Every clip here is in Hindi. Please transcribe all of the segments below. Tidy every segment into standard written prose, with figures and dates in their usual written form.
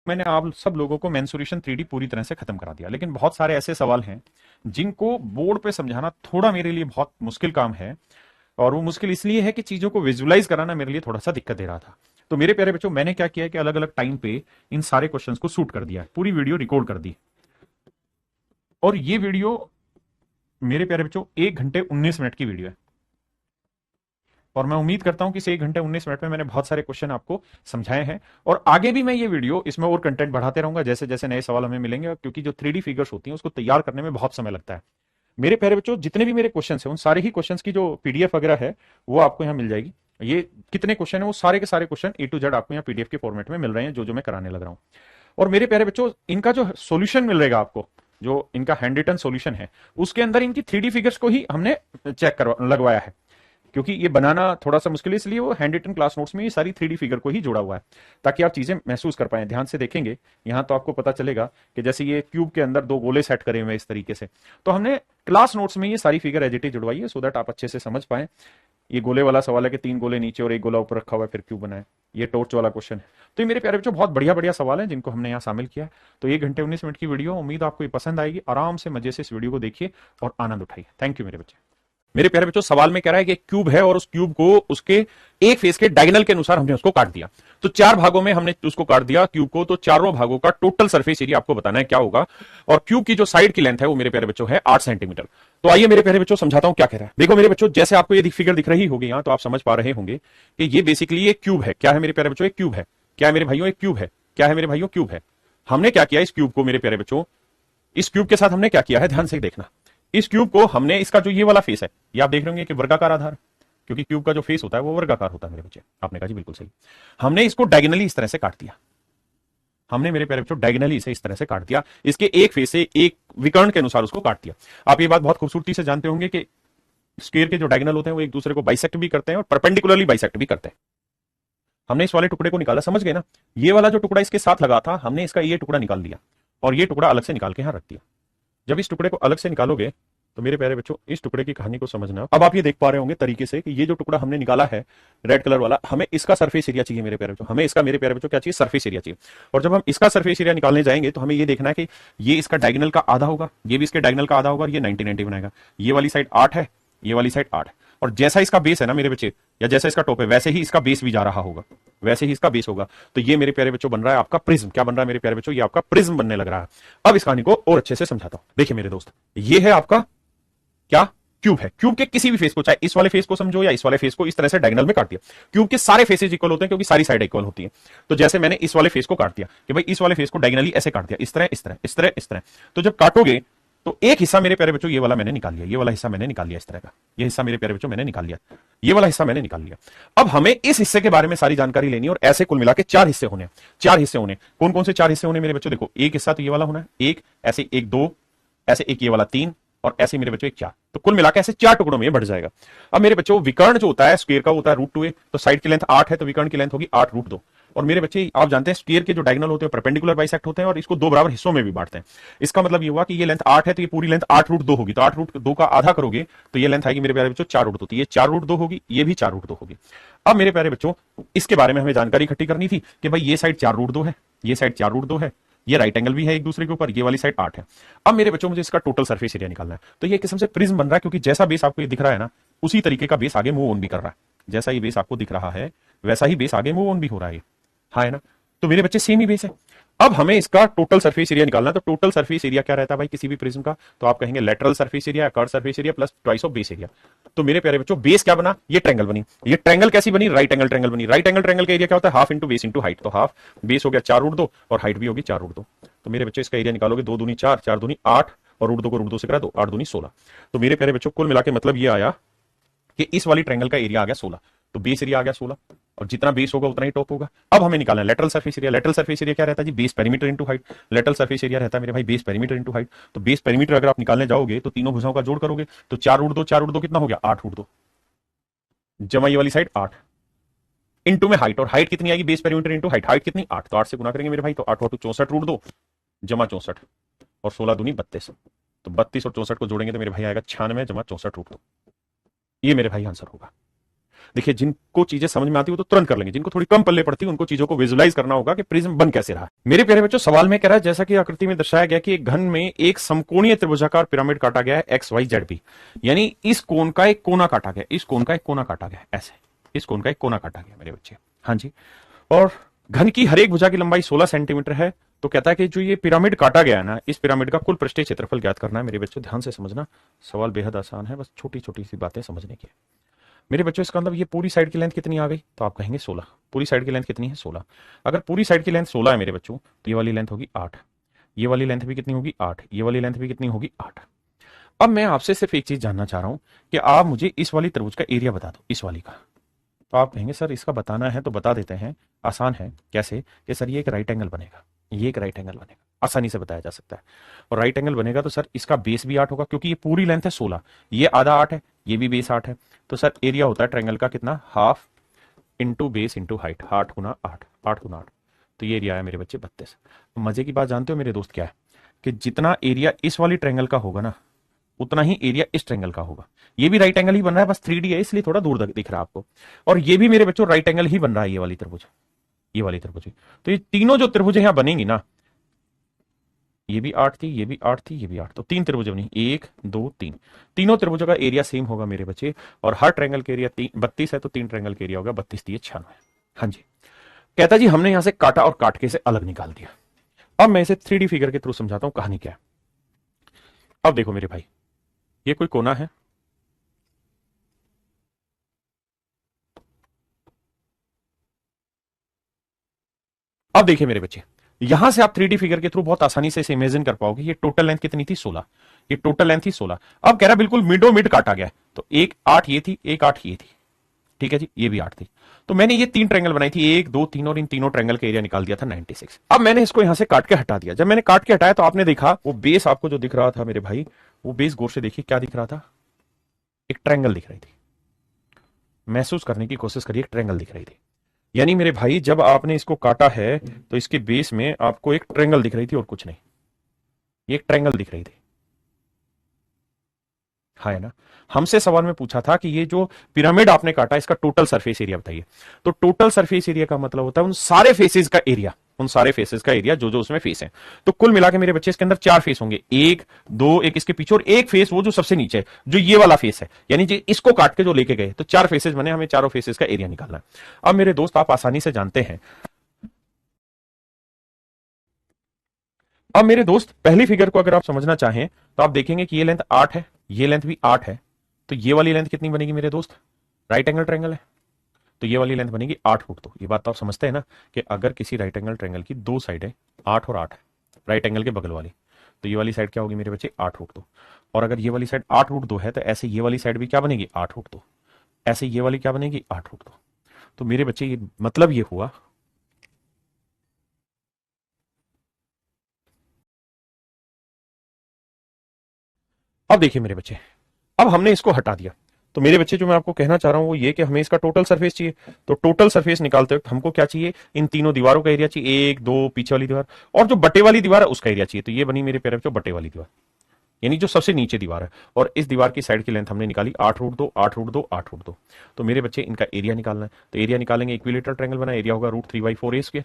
मैंने आप सब लोगों को मेंसुरेशन 3D पूरी तरह से खत्म करा दिया, लेकिन बहुत सारे ऐसे सवाल हैं जिनको बोर्ड पे समझाना थोड़ा मेरे लिए बहुत मुश्किल काम है। और वो मुश्किल इसलिए है कि चीजों को विजुलाइज कराना मेरे लिए थोड़ा सा दिक्कत दे रहा था। तो मेरे प्यारे बच्चों, मैंने क्या किया है कि अलग अलग टाइम पे इन सारे क्वेश्चंस को शूट कर दिया, पूरी वीडियो रिकॉर्ड कर दी। और ये वीडियो मेरे प्यारे बच्चों 1 घंटे 19 मिनट की वीडियो है। और मैं उम्मीद करता हूं कि इस 1 घंटे 19 मिनट में मैंने बहुत सारे क्वेश्चन आपको समझाए हैं। और आगे भी मैं ये वीडियो इसमें और कंटेंट बढ़ाते रहूंगा जैसे जैसे नए सवाल हमें मिलेंगे, क्योंकि जो 3D फिगर्स होती हैं उसको तैयार करने में बहुत समय लगता है। मेरे प्यारे बच्चों, जितने भी मेरे क्वेश्चन हैं उन सारे ही क्वेश्चंस की जो पीडीएफ वगैरह है वो आपको यहाँ मिल जाएगी। ये कितने क्वेश्चन है वो सारे के सारे क्वेश्चन ए टू जेड आपको यहाँ पीडीएफ के फॉर्मेट में मिल रहे हैं, जो जो मैं कराने लग रहा हूँ। और मेरे प्यारे बच्चों, इनका जो सोल्यूशन मिलेगा आपको, जो इनका हैंड रिटन सोल्यूशन है, उसके अंदर इनकी 3D फिगर्स को ही हमने चेक करवा लगवाया है। क्योंकि ये बनाना थोड़ा सा मुश्किल है, इसलिए वो हैंड रिटन क्लास नोट्स में ये सारी 3D फिगर को ही जोड़ा हुआ है, ताकि आप चीजें महसूस कर पाए। ध्यान से देखेंगे यहां तो आपको पता चलेगा कि जैसे ये क्यूब के अंदर दो गोले सेट करे हुए हैं इस तरीके से, तो हमने क्लास नोट्स में ये सारी फिगर एज इट इज जुड़वाई है, सो दैट आप अच्छे से समझ पाए। ये गोले वाला सवाल है कि 3 गोले नीचे और 1 गोला ऊपर रखा हुआ है, फिर क्यूब बना है। ये टॉर्च वाला क्वेश्चन है। तो ये मेरे प्यारे बच्चों बहुत बढ़िया बढ़िया सवाल है जिनको हमने यहाँ शामिल किया है। तो 1 घंटे 19 मिनट की वीडियो, उम्मीद आपको ये पसंद आएगी। आराम से मजे से इस वीडियो को देखिए और आनंद उठाइए। थैंक यू मेरे बच्चे। मेरे प्यारे बच्चों, सवाल में कह रहा है कि एक क्यूब है और उस क्यूब को उसके एक फेस के डायगोनल के अनुसार हमने उसको काट दिया। तो 4 भागों में हमने उसको काट दिया क्यूब को, तो चारों भागों का टोटल सरफेस एरिया आपको बताना है क्या होगा। और क्यूब की जो साइड की लेंथ है वो मेरे प्यारे बच्चों है 8 सेंटीमीटर। तो आइए मेरे प्यारे बच्चों समझाता हूं क्या कह रहा है। देखो मेरे बच्चों, जैसे आपको ये फिगर दिख रही होगी यहां, तो आप समझ पा रहे होंगे कि ये बेसिकली एक क्यूब है। क्या है मेरे प्यारे बच्चों? एक क्यूब है। क्या है मेरे भाइयों? एक क्यूब है। क्या है मेरे भाइयों? क्यूब है। हमने क्या किया इस क्यूब को मेरे प्यारे बच्चों, इस क्यूब के साथ हमने क्या किया है, ध्यान से देखना। इस क्यूब को हमने, इसका जो ये वाला फेस है, ये आप देख रहे होंगे कि वर्गाकार आधार, क्योंकि क्यूब का जो फेस होता है वो वर्गाकार होता है मेरे बच्चे। आपने कहा जी बिल्कुल सही। हमने इसको डायगोनली इस तरह से काट दिया। हमने मेरे प्यारे बच्चों डायगोनली इसे इस तरह से काट दिया, इसके एक फेस से एक विकर्ण के अनुसार उसको काट दिया। आप ये बात बहुत खूबसूरती से जानते होंगे कि स्क्वायर के जो डायगोनल होते हैं वो एक दूसरे को बाइसेक्ट भी करते हैं और परपेंडिकुलरली बाइसेक्ट भी करते हैं। हमने इस वाले टुकड़े को निकाला, समझ गए ना? ये वाला जो टुकड़ा इसके साथ लगा था, हमने इसका ये टुकड़ा निकाल दिया और ये टुकड़ा अलग से निकाल के यहां रख दिया। जब इस टुकड़े को अलग से निकालोगे तो मेरे प्यारे बच्चों इस टुकड़े की कहानी को समझना। अब आप ये देख पा रहे होंगे तरीके से कि ये जो टुकड़ा हमने निकाला है रेड कलर वाला, हमें इसका सरफेस एरिया चाहिए मेरे प्यारे बच्चों। हमें इसका मेरे प्यारे बच्चों क्या चाहिए? सरफेस एरिया चाहिए। और जब हम इसका सरफेस एरिया निकालने जाएंगे तो हमें ये देखना है कि ये इसका डायगोनल का आधा होगा, ये भी इसके डायगोनल का आधा होगा, और ये 90-90 बनाएगा। ये वाली साइड 8 है, ये वाली साइड 8 है। और जैसा इसका बेस है ना मेरे बच्चे, या जैसा इसका टॉप है, वैसे ही इसका बेस भी जा रहा होगा, वैसे ही इसका बेस होगा। तो ये मेरे प्यारे बच्चों बन रहा है आपका प्रिज्म। क्या बन रहा है मेरे प्यारे बच्चों? ये आपका प्रिज्म बनने लग रहा है। अब इस कहानी को और अच्छे से समझाता हूं। देखिए मेरे दोस्त, ये है आपका क्या? क्यूब है। क्यूब के किसी भी फेस को, चाहे इस वाले फेस को समझो या इस वाले फेस को, इस तरह से डायगोनल में काट दिया। क्यूब के सारे फेसेस इक्वल होते हैं क्योंकि सारी साइड इक्वल होती है। तो जैसे मैंने इस वाले फेस को काट दिया कि भाई इस वाले फेस को डायगोनली ऐसे काट दिया, इस तरह इस तरह इस तरह इस तरह। तो जब काटोगे तो एक हिस्सा मेरे प्यारे बच्चों ये वाला मैंने निकाल लिया, ये वाला हिस्सा मैंने निकाल लिया, इस तरह का ये हिस्सा मेरे प्यारे बच्चों मैंने निकाल लिया, ये वाला हिस्सा मैंने निकाल लिया। अब हमें इस हिस्से के बारे में सारी जानकारी लेनी है और ऐसे कुल मिला के 4 हिस्से होने। 4 हिस्से होने। कौन कौन से 4 हिस्से होने मेरे बच्चों? देखो, एक हिस्सा तो ये वाला होना है, एक ऐसे, एक 2 ऐसे, एक ये वाला 3 और ऐसे मेरे बच्चों एक 4। तो कुल मिलाकर ऐसे 4 टुकड़ों में बढ़ जाएगा। अब मेरे बच्चों विकर्ण जो होता है स्क्वायर का होता है √2a, तो साइड की लेंथ 8 है तो विकर्ण की लेंथ होगी 8 √2। और मेरे बच्चे आप जानते हैं स्क्वायर के जो डायगोनल होते हैं परपेंडिकुलर बाइसेक्ट होते हैं और इसको 2 बराबर हिस्सों में भी बांटते हैं। इसका मतलब ये हुआ कि ये लेंथ 8 है तो ये पूरी लेंथ 8 √2 होगी। तो 8 √2 का आधा करोगे तो ये लेंथ आएगी मेरे प्यारे बच्चों 4 √2। तो ये 4 √2 होगी, ये भी 4 √2 होगी। अब मेरे प्यारे बच्चों इसके बारे में हमें जानकारी इकट्ठी करनी थी कि भाई ये साइड 4 √2 है, ये साइड 4 √2 है, ये राइट एंगल भी है एक दूसरे के ऊपर, ये वाली साइड 8 है। अब मेरे बच्चों मुझे इसका टोटल सरफेस एरिया निकालना है। तो ये किस्म से प्रिज्म बन रहा है, क्योंकि जैसा बेस आपको ये दिख रहा है ना, उसी तरीके का बेस आगे मूव ऑन भी कर रहा है। जैसा ये बेस आपको दिख रहा है वैसा ही बेस आगे मूव ऑन भी हो रहा है। हाँ है ना? तो मेरे बच्चे सेम ही बेस है। अब हमें इसका टोटल सरफेस एरिया निकालना है। तो टोटल सरफेस एरिया क्या रहता है भाई किसी भी प्रिज्म का? तो आप कहेंगे lateral surface area, curve surface area plus twice of base area. तो मेरे प्यारे बच्चों बेस क्या बना? ये ट्रायंगल बनी। ये ट्रायंगल कैसी बनी? राइट एंगल ट्रायंगल बनी। राइट एंगल ट्रायंगल का एरिया क्या होता है? Half into base into height. तो हाफ बेस हो गया 4 √2 और हाइट भी होगी 4 √2। तो मेरे बच्चों इसका एरिया निकालोगे 2 दूनी 4, 4 दूनी 8 और √2 को √2 से करा दो, 8 दूनी 16। तो मेरे प्यारे बच्चों कुल मिलाकर मतलब ये आया कि इस वाली ट्रायंगल का एरिया आ गया 16। तो बेस एरिया आ गया 16 और जितना बेस होगा उतना ही टॉप होगा। अब हमें निकालना है lateral surface area. Lateral surface area क्या रहता है जी? Base perimeter into height. Lateral surface area रहता है मेरे भाई बेस पेरीमीटर इंटू हाइट। तो बेस पेरीमीटर अगर आप निकालने जाओगे तो तीनों भुजाओं का जोड़ करोगे तो 4 √2 कितना हो गया? 8 √2 जमा ये वाली साइड 8 इंटू में हाइट। और हाइट कितनी आएगी? Base perimeter into height. Height कितनी? 8। तो 8 से गुना करेंगे मेरे भाई, तो 8 × 64 √2 जमा 64 और 16 दूनी 32। तो 32 और 64 को जोड़ेंगे तो मेरे भाई आएगा 96 जमा 64 √2। ये मेरे भाई आंसर होगा। देखिए, जिनको चीजें समझ में आती है वो तो तुरंत कर लेंगे, जिनको थोड़ी कम पल्ले पड़ती है उनको चीजों को विजुलाइज करना होगा कि प्रिज्म बन कैसे रहा। मेरे प्यारे बच्चों, सवाल में कह रहा है जैसा कि आकृति में दर्शाया गया कि एक घन में एक समकोणीय त्रिभुजाकार पिरामिड काटा गया है एक्स वाई जेड भी, यानी इस कोण का एक कोना काटा गया, इस कोण का एक कोना काटा गया, ऐसे इस कोण का एक कोना काटा गया मेरे बच्चे। हाँ जी, और घन की हर एक भुजा की लंबाई 16 सेंटीमीटर है। तो कहता है कि जो ये पिरामिड काटा गया है ना, इस पिरामिड का कुल पृष्ठीय क्षेत्रफल ज्ञात करना है। मेरे बच्चों ध्यान से समझना, सवाल बेहद आसान है, बस छोटी छोटी सी बातें समझने की। मेरे बच्चों इसका मतलब ये पूरी साइड की लेंथ कितनी आ गई, तो आप कहेंगे 16। पूरी साइड की लेंथ कितनी है, 16। अगर पूरी साइड की लेंथ 16 है मेरे बच्चों, तो ये वाली लेंथ होगी 8, ये वाली लेंथ भी कितनी होगी 8, ये वाली लेंथ भी कितनी होगी 8। अब मैं आपसे सिर्फ एक चीज जानना चाह रहा हूं कि आप मुझे इस वाली त्रिभुज का एरिया बता दो, इस वाली का। तो आप कहेंगे सर इसका बताना है तो बता देते हैं, आसान है। कैसे कि सर ये एक राइट एंगल बनेगा, ये एक राइट एंगल बनेगा, आसानी से बताया जा सकता है। और राइट एंगल बनेगा तो सर इसका बेस भी 8 होगा, क्योंकि ये पूरी लेंथ है 16, ये आधा 8 है, ये भी बेस 8 है। तो सर एरिया होता है ट्रायंगल का कितना, half into base into height, 8 गुना 8, 8 गुना 8। तो ये एरिया है मेरे बच्चे 32। मजे की बात जानते हो मेरे दोस्त क्या है, कि जितना एरिया इस वाली ट्रायंगल का होगा ना, उतना ही एरिया इस ट्रायंगल का होगा। ये भी राइट एंगल ही बन रहा है, बस 3D है इसलिए थोड़ा दूर दिख रहा है आपको। और ये भी मेरे बच्चों राइट एंगल ही बन रहा है, ये वाली त्रिभुज, ये वाली त्रिभुज। तो ये तीनों जो त्रिभुज यहां बनेंगी ना, ये भी 8 थी, ये भी 8 थी, ये भी 8, तो 3 त्रिभुज बनी, 1 2 3। तीनों त्रिभुजों का एरिया सेम होगा मेरे बच्चे, और हर ट्रायंगल के एरिया 32 है, तो 3 ट्रायंगल के एरिया होगा 32 3 96। हाँ जी, कहता जी हमने यहां से काटा और काट के से अलग निकाल दिया। अब मैं इसे 3D फिगर के थ्रू समझाता हूं कहानी क्या है। अब देखो मेरे भाई, ये कोई कोना है, अब देखिए मेरे बच्चे, यहां से आप 3D फिगर के थ्रू बहुत आसानी से इसे इमेजिन कर पाओगे। ये टोटल लेंथ कितनी थी, 16, ये टोटल लेंथ थी 16। अब कह रहा बिल्कुल मिडो मिड काटा गया, तो एक 8 ये थी, एक 8 ये थी, ठीक है जी, ये भी 8 थी। तो मैंने ये 3 ट्रायंगल बनाई थी, 1 2 3, और इन तीनों ट्रायंगल का एरिया निकाल दिया था 96। अब मैंने इसको यहां से काट के हटा दिया। जब मैंने काट के हटाया तो आपने देखा वो बेस आपको जो दिख रहा था मेरे भाई, वो बेस गौर से देखिए क्या दिख रहा था, एक ट्रायंगल दिख रही थी। महसूस करने की कोशिश करिए, एक ट्रायंगल दिख रही थी। यानी मेरे भाई जब आपने इसको काटा है तो इसके बेस में आपको एक ट्रायंगल दिख रही थी और कुछ नहीं, ये एक ट्रायंगल दिख रही थी। हाँ है ना। हमसे सवाल में पूछा था कि ये जो पिरामिड आपने काटा इसका टोटल सरफेस एरिया बताइए। तो टोटल सरफेस एरिया का मतलब होता है उन सारे फेसेस का एरिया, उन सारे फेसेस का एरिया जो जो उसमें फेस है। तो कुल मिला के मेरे बच्चे इसके अंदर 4 फेस होंगे, 1 2, एक इसके पीछे और एक फेस वो जो सबसे नीचे है, जो ये वाला फेस है, यानी जी इसको काट के जो लेके गए, तो 4 फेसेस बने, हमें चारों फेसेस का एरिया निकालना है। अब मेरे दोस्त आप आसानी से जानते हैं, अब मेरे दोस्त पहली फिगर को अगर आप समझना चाहें तो आप देखेंगे कि ये लेंथ 8 है, ये लेंथ भी 8 है, तो ये वाली लेंथ कितनी बनेगी मेरे दोस्त, राइट एंगल ट्रायंगल है, तो ये वाली लेंथ बनेगी 8 फुट। तो ये बात तो आप समझते हैं ना कि अगर किसी राइट एंगल ट्रायंगल की 2 साइड है, 8 और 8 है, राइट एंगल के बगल वाली, तो ये वाली साइड क्या होगी मेरे बच्चे, 8 फुट 2। और अगर ये वाली साइड 8 फुट 2 है, तो ऐसे ये वाली साइड भी क्या बनेगी, 8 फुट 2। ऐसे ये वाली क्या बनेगी, 8 फुट 2। तो मेरे बच्चे ये मतलब ये हुआ, अब देखिए मेरे बच्चे, अब हमने इसको हटा दिया। तो मेरे बच्चे जो मैं आपको कहना चाह रहा हूं वो ये कि हमें इसका टोटल सरफेस चाहिए। तो टोटल सरफेस निकालते वक्त हमको क्या चाहिए, इन तीनों दीवारों का एरिया चाहिए, 1 2 पीछे वाली दीवार, और जो बटे वाली दीवार है उसका एरिया चाहिए। तो ये बनी मेरे प्यारे बच्चों बटे वाली दीवार, यानी जो सबसे नीचे दीवार है। और इस दीवार की साइड की लेंथ हमने निकाली 8 रूट 2, 8 रूट 2, 8 रूट 2। तो मेरे बच्चे इनका एरिया निकालना है। तो एरिया निकालेंगे, इक्विलेटरल ट्रायंगल बना, एरिया होगा √3/4 a²।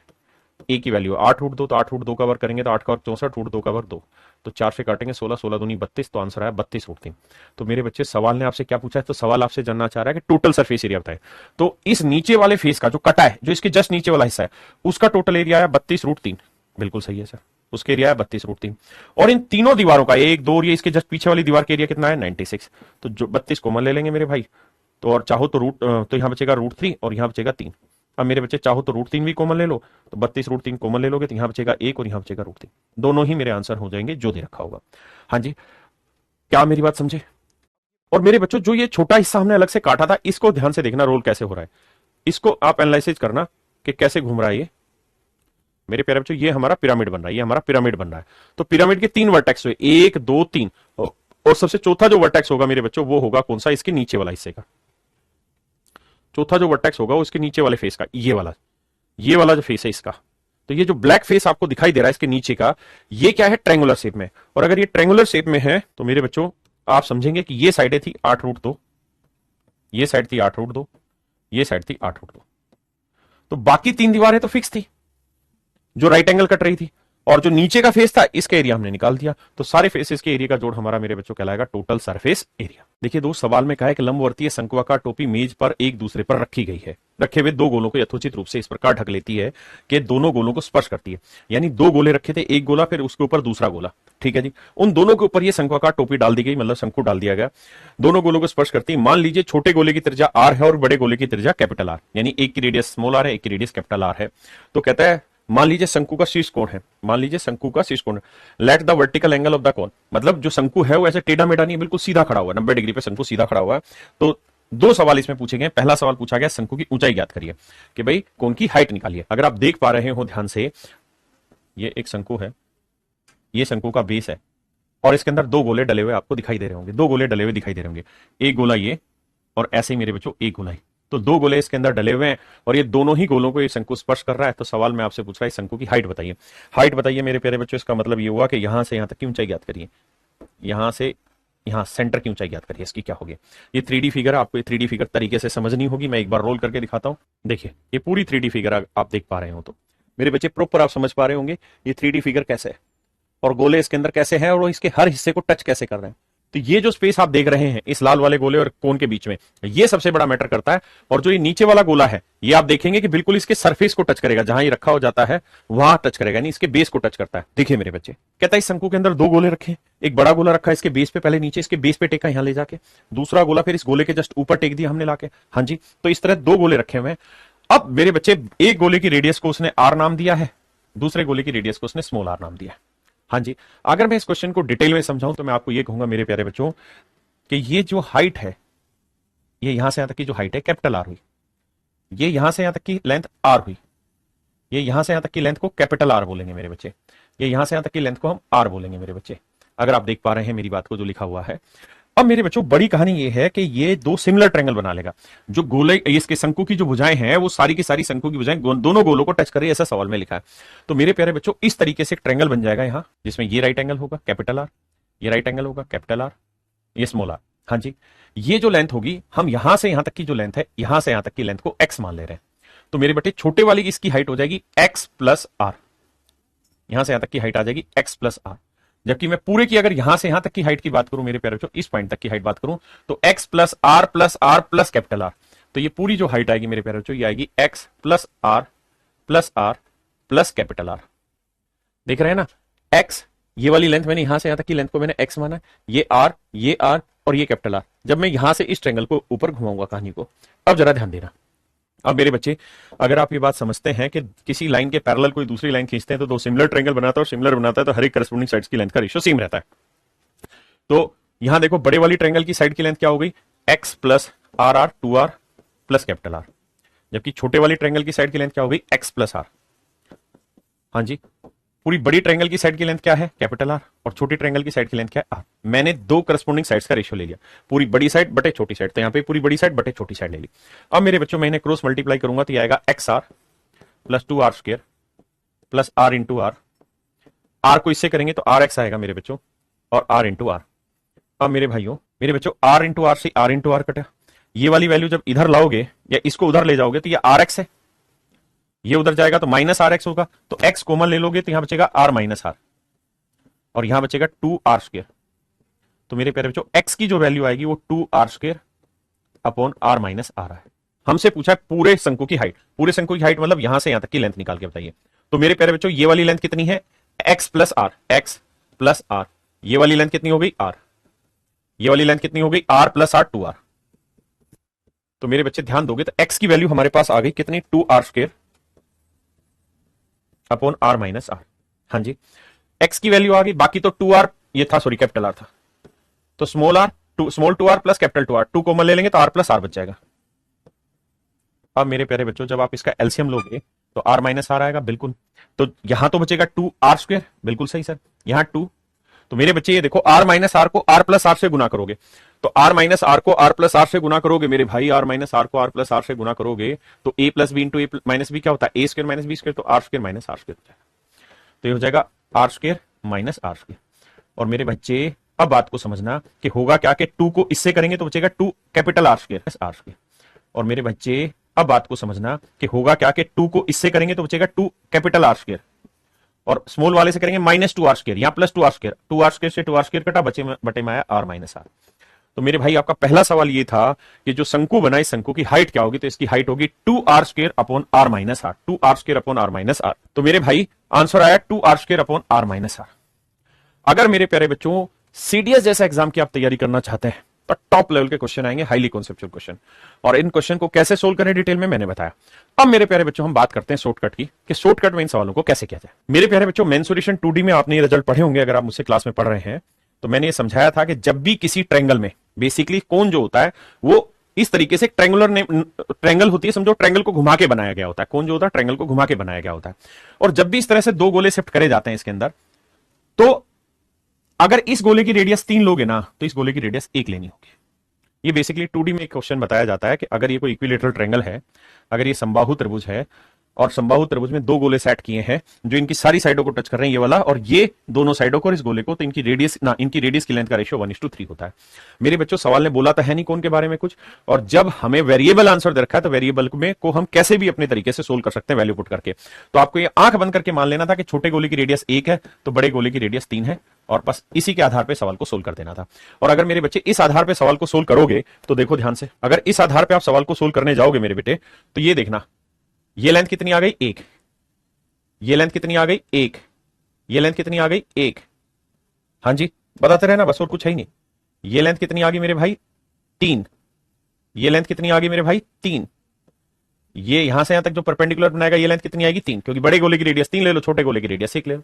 ए की वैल्यू 8 रूट 2, तो 8 रूट 2 का वर्ग करेंगे तो 8 का वर्ग 64, रूट 2 का वर्ग 2, तो 4 से काटेंगे 16, 16 दूनी 32, तो आंसर आया 32 रूट 3। तो मेरे बच्चे सवाल ने आपसे क्या पूछा है, तो सवाल आपसे जानना चाह रहा है कि टोटल सरफेस एरिया बताए। तो इस नीचे वाले फेस का जो कटा है, जो इसके जस्ट नीचे वाला हिस्सा है, उसका टोटल एरिया आया 32 रूट 3। बिल्कुल सही है सर, उसके एरिया है 32 रूट 3। और इन तीनों दीवारों का 1 2 और ये इसके जस्ट पीछे वाली दीवार के एरिया कितना है, 96। तो जो 32 कॉमन ले लेंगे मेरे भाई, तो और चाहो तो तो यहां बचेगा √3 और यहां बचेगा 3। अब मेरे बच्चे चाहो तो √3 भी कॉमन ले लो, तो 32 √3 कॉमन ले लोगे तो यहां बचेगा 1 और यहां बचेगा √3। दोनों ही मेरे आंसर हो जाएंगे जो दे रखा होगा। हाँ जी, क्या मेरी बात समझे। और मेरे बच्चों जो ये छोटा हिस्सा हमने अलग से काटा था, इसको ध्यान से देखना रोल कैसे हो रहा है, इसको आप एनालिसिस करना कि कैसे घूम रहा है ये। मेरे प्यारे बच्चों ये हमारा पिरामिड बन रहा है, ये हमारा पिरामिड बन रहा है। तो पिरामिड के 3 वर्टेक्स हुए, 1 2 3, और सबसे चौथा जो वर्टेक्स होगा मेरे बच्चों वो होगा कौन सा, इसके नीचे वाला हिस्से का। चौथा जो वर्टेक्स होगा उसके नीचे वाले फेस का, ये वाला जो फेस है इसका। तो ये जो ब्लैक फेस आपको दिखाई दे रहा है इसके नीचे का, ये क्या है, ट्रायंगुलर शेप में। और अगर ये ट्रायंगुलर शेप में है तो मेरे बच्चों आप समझेंगे कि ये साइडें थी 8 रूट 2, ये साइड थी 8 रूट 2, ये साइड थी 8 √2। तो बाकी 3 दीवारें तो फिक्स थी जो राइट एंगल कट रही थी, और जो नीचे का फेस था इसका एरिया हमने निकाल दिया। तो सारे फेसेस के एरिया का जोड़ हमारा मेरे बच्चों कहलाएगा टोटल सरफेस एरिया। देखिए दोस्त, सवाल में कहा है कि लंबवर्तीय शंक्वाकार टोपी मेज पर एक दूसरे पर रखी गई है। रखे हुए 2 गोलों को यथोचित रूप से इस प्रकार ढक लेती है कि दोनों गोलों को स्पर्श करती है। यानी 2 गोले रखे थे, एक गोला फिर उसके ऊपर दूसरा गोला, ठीक है जी। उन दोनों के ऊपर ये शंक्वाकार टोपी डाल दी गई, मतलब शंकु डाल दिया गया, दोनों गोलों को स्पर्श करती है। मान लीजिए छोटे गोले की त्रिज्या आर है और बड़े गोले की त्रिज्या कैपिटल आर, यानी एक की रेडियस स्मॉल आर है, एक की रेडियस कैपिटल आर है। तो कहता है मान लीजिए शंकु का शीर्ष कोण है, मान लीजिए शंकु का शीर्ष कोण है, let the vertical angle of the cone, मतलब जो शंकु है वो ऐसे टेढ़ा मेढ़ा नहीं, बिल्कुल सीधा खड़ा हुआ है, 90 डिग्री पे शंकु सीधा खड़ा हुआ है। तो 2 सवाल इसमें पूछे गए। पहला सवाल पूछा गया शंकु की ऊंचाई ज्ञात करिए, कि भाई कोन की हाइट निकालिए। अगर आप देख पा रहे हो ध्यान से, ये एक शंकु है, ये शंकु का बेस है, और इसके अंदर 2 गोले डले हुए आपको दिखाई दे रहे होंगे, 2 गोले डले हुए दिखाई दे रहे होंगे, एक गोला ये और ऐसे ही मेरे बच्चों एक गोला ही। तो 2 गोले इसके अंदर डले हुए हैं और ये दोनों ही गोलों को ये शंकु स्पर्श कर रहा है। तो सवाल में आपसे पूछ रहा है शंकु की हाइट बताइए। हाइट बताइए मेरे प्यारे बच्चों, इसका मतलब ये हुआ कि यहां से यहां तक की ऊंचाई ज्ञात करिए, यहां से यहां सेंटर की ऊंचाई ज्ञात करिए। इसकी क्या होगी? ये 3D फिगर है, आपको ये 3D फिगर तरीके से समझनी होगी। मैं एक बार रोल करके दिखाता हूं। देखिए ये पूरी 3D फिगर आप देख पा रहे हो तो मेरे बच्चे प्रॉपर आप समझ पा रहे होंगे ये 3D फिगर कैसे है और गोले इसके अंदर कैसे हैं और इसके हर हिस्से को टच कैसे कर रहे हैं। तो ये जो स्पेस आप देख रहे हैं इस लाल वाले गोले और कोन के बीच में, ये सबसे बड़ा मैटर करता है। और जो ये नीचे वाला गोला है ये आप देखेंगे कि बिल्कुल इसके सरफेस को टच करेगा, जहां ये रखा हो जाता है वहां टच करेगा, यानी इसके बेस को टच करता है। देखिए मेरे बच्चे, कहता है इस शंकु के अंदर 2 गोले रखे, एक बड़ा गोला रखा है इसके बेस पे, पहले नीचे इसके बेस पे टेका यहां ले जाके, दूसरा गोला फिर इस गोले के जस्ट ऊपर टेक दिया हमने लाके। हाँ जी, तो इस तरह 2 गोले रखे हुए हैं। अब मेरे बच्चे एक गोले की रेडियस को उसने आर नाम दिया है, दूसरे गोले की रेडियस को उसने स्मॉल आर नाम दिया है। हाँ जी, अगर मैं इस क्वेश्चन को डिटेल में समझाऊं तो मैं आपको यह कहूंगा मेरे प्यारे बच्चों कि ये जो हाइट है, ये यहां से यहां तक की जो हाइट है कैपिटल आर हुई, ये यहां से यहां तक की लेंथ आर हुई, ये यहां से यहां तक की लेंथ को कैपिटल आर बोलेंगे मेरे बच्चे, ये यहां से यहां तक की लेंथ को हम आर बोलेंगे मेरे बच्चे। अगर आप देख पा रहे हैं मेरी बात को जो लिखा हुआ है। अब मेरे बच्चों बड़ी कहानी ये है कि ये 2 सिमिलर ट्रायंगल बना लेगा। जो गोले इसके शंकु की जो भुजाएं हैं वो सारी की सारी शंकु की भुजाएं दोनों गोलों को टच करे, ऐसा सवाल में लिखा है। तो मेरे प्यारे बच्चों इस तरीके से एक ट्रायंगल बन जाएगा यहां, जिसमें ये राइट एंगल होगा कैपिटल आर, ये राइट एंगल होगा कैपिटल आर, ये स्मॉल आर। हाँ जी, ये जो लेंथ होगी, हम यहां से यहां तक की जो लेंथ है, यहां से यहां तक की लेंथ को एक्स मान ले रहे हैं। तो मेरे बेटे छोटे वाली की इसकी हाइट हो जाएगी एक्स प्लस आर, यहां से यहां तक की हाइट आ जाएगी एक्स प्लस आर। जबकि मैं पूरे की अगर यहां से यहां तक की हाइट की बात करूं मेरे प्यारे बच्चों, इस पॉइंट तक की हाइट बात करूं तो X plus R plus capital R. तो ये पूरी जो हाइट आएगी मेरे प्यारे बच्चों, ये आएगी X plus R plus capital R. देख रहे हैं ना, एक्स ये वाली लेंथ मैंने यहां से यहां तक की लेंथ को मैंने एक्स माना, ये आर और ये कैपिटल आर। जब मैं यहां से इस ट्रायंगल को ऊपर घुमाऊंगा कहानी को, अब जरा ध्यान देना। अब मेरे बच्चे, अगर आप ये बात समझते हैं कि किसी लाइन के पैरेलल कोई दूसरी लाइन खींचते हैं तो 2 सिमिलर ट्रायंगल बनाता है और सिमिलर बनाता है तो हर एक करस्पोंडिंग साइड्स की लेंथ का रेशियो सेम रहता है। तो यहां देखो बड़े वाली ट्रायंगल की साइड की लेंथ क्या हो गई, X plus R 2r plus capital R. जबकि छोटे वाली ट्रायंगल की साइड की लेंथ क्या हो गई, एक्स प्लस आर। हाँ जी, पूरी बड़ी ट्रायंगल की साइड की लेंथ क्या है, कैपिटल आर, और छोटी ट्रायंगल की साइड की लेंथ क्या है, आर। मैंने 2 करस्पोंडिंग साइड्स का रेशियो ले लिया, पूरी बड़ी साइड बटे छोटी साइड, तो यहां पे पूरी बड़ी साइड बटे छोटी साइड ले ली। अब मेरे बच्चों मैं इन्हें क्रॉस मल्टीप्लाई करूंगा तो ये आएगा X R plus 2r square plus R into R. R को इससे करेंगे तो आर एक्स आएगा मेरे बच्चों, और आर इंटू आर। अब मेरे भाइयों मेरे बच्चों, आर इंटू आर से आर इंटू आर कटा, ये वाली वैल्यू जब इधर लाओगे या इसको उधर ले जाओगे तो ये आर एक्स है, ये उधर जाएगा तो माइनस आर एक्स होगा, तो एक्स कॉमन ले लोगे तो यहां बचेगा आर माइनस आर, और यहां बचेगा 2r स्क्वायर। तो मेरे प्यारे बच्चों एक्स की जो वैल्यू आएगी वो 2r square upon R minus R है। हमसे पूछा है पूरे शंकु की हाइट, पूरे शंकु की हाइट मतलब यहां से यहां तक की लेंथ निकाल के बताइए। तो मेरे प्यारे बच्चों ये वाली लेंथ कितनी है, एक्स प्लस आर। ये वाली लेंथ कितनी हो गई, आर। ये वाली लेंथ कितनी हो गई, आर प्लस आर 2r। तो मेरे बच्चे ध्यान दोगे तो एक्स की वैल्यू हमारे पास आ गई कितनी, 2r square upon R minus R. हाँ जी, एक्स की वैल्यू आ गई, बाकी तो 2r ये था, सॉरी कैपिटल आर था, तो small 2r plus capital 2r, 2 common ले लेंगे तो r प्लस आर बच जाएगा। अब मेरे प्यारे बच्चों जब आप इसका एलसीएम लोगे तो r माइनस आर आएगा, बिल्कुल। तो यहां तो बचेगा 2r स्क्वायर, बिल्कुल सही सर, यहां 2। तो मेरे बच्चे ये देखो r माइनस आर को r प्लस आर से गुना करोगे, तो r माइनस आर को r प्लस आर से गुना करोगे मेरे भाई, r माइनस आर को r प्लस आर से गुना करोगे तो a plus B into A minus B क्या होता है, a square minus B square, तो r square minus R square हो जाएगा। तो ये हो जाएगा r square minus R square. और मेरे बच्चे अब बात को समझना कि होगा क्या कि 2 को इससे करेंगे तो बचेगा 2 कैपिटल आर स्क्वायर, और मेरे बच्चे अब बात को समझना कि होगा क्या कि 2 को इससे करेंगे तो बचेगा 2 कैपिटल आर स्क्वायर, और स्मॉल वाले से करेंगे -2r², यहां +2r², 2r² से 2r² कटा, बटे में आया r - r। तो मेरे भाई आपका पहला सवाल ये था कि जो शंकु बना, इस शंकु की हाइट क्या होगी, तो इसकी हाइट होगी 2r² upon r - r, 2r² upon r - r। तो मेरे भाई आंसर आया 2r² अपॉन r - r। अगर मेरे प्यारे बच्चों सीडीएस जैसा एग्जाम की आप तैयारी करना चाहते हैं तो टॉप लेवल के क्वेश्चन आएंगे, हाईली कॉन्सेप्चुअल क्वेश्चन, और इन क्वेश्चन को कैसे सोल्व करें डिटेल में मैंने बताया। अब मेरे प्यारे बच्चों हम बात करते हैं शॉर्टकट की, कि शॉर्टकट में इन सवालों को कैसे किया जाए। मेरे प्यारे बच्चों मेंसुरेशन 2D में आपने ये रिजल्ट पढ़े होंगे, अगर आप मुझसे क्लास में पढ़ रहे हैं तो मैंने ये समझाया था कि जब भी किसी ट्रायंगल में बेसिकली कोन जो होता है वो इस तरीके से ट्रायंगल होती है, समझो ट्रायंगल को घुमा के बनाया गया होता है, कोन जो होता है ट्रायंगल को घुमा के बनाया गया होता है, और जब भी इस तरह से दो गोले शिफ्ट करे जाते हैं इसके अंदर, तो अगर इस गोले की रेडियस 3 लोगे ना तो इस गोले की रेडियस 1 लेनी होगी। ये बेसिकली 2D में एक क्वेश्चन बताया जाता है कि अगर ये कोई इक्विलेटरल ट्रायंगल है, अगर ये समबाहु त्रिभुज है और समबाहु त्रिभुज में दो गोले सेट किए हैं जो इनकी सारी साइडों को टच कर रहे हैं, ये वाला और ये दोनों साइडों को और इस गोले को, तो इनकी रेडियस की लेंथ का रेशियो 1:3 होता है। मेरे बच्चों सवाल ने बोला तो है नहीं कौन के बारे में कुछ, और जब हमें वेरिएबल आंसर दे रखा है तो वेरिएबल में को हम कैसे भी अपने तरीके से सोल्व कर सकते हैं वैल्यू पुट करके। तो आपको ये आंख बंद करके मान लेना था कि छोटे गोले की रेडियस 1 है तो बड़े गोले की रेडियस 3 है, और बस इसी के आधार पे सवाल को सोल्व कर देना था। और अगर मेरे बच्चे इस आधार पे सवाल को सोल्व करोगे तो देखो ध्यान से, अगर इस आधार पे आप सवाल को सोल्व करने जाओगे मेरे बेटे, तो ये देखना, ये लेंथ कितनी आ गई 1, ये लेंथ कितनी आ गई 1, ये लेंथ कितनी आ गई 1, हाँ जी बताते रहना बस, और कुछ है ही नहीं। ये लेंथ कितनी आ गई मेरे भाई 3, ये लेंथ कितनी आ गई मेरे भाई 3, ये यहां से यहां तक जो परपेंडिकुलर बनाएगा ये लेंथ कितनी आएगी 3, क्योंकि बड़े गोले की रेडियस 3 ले लो, छोटे गोले की रेडियस 1 ले लो।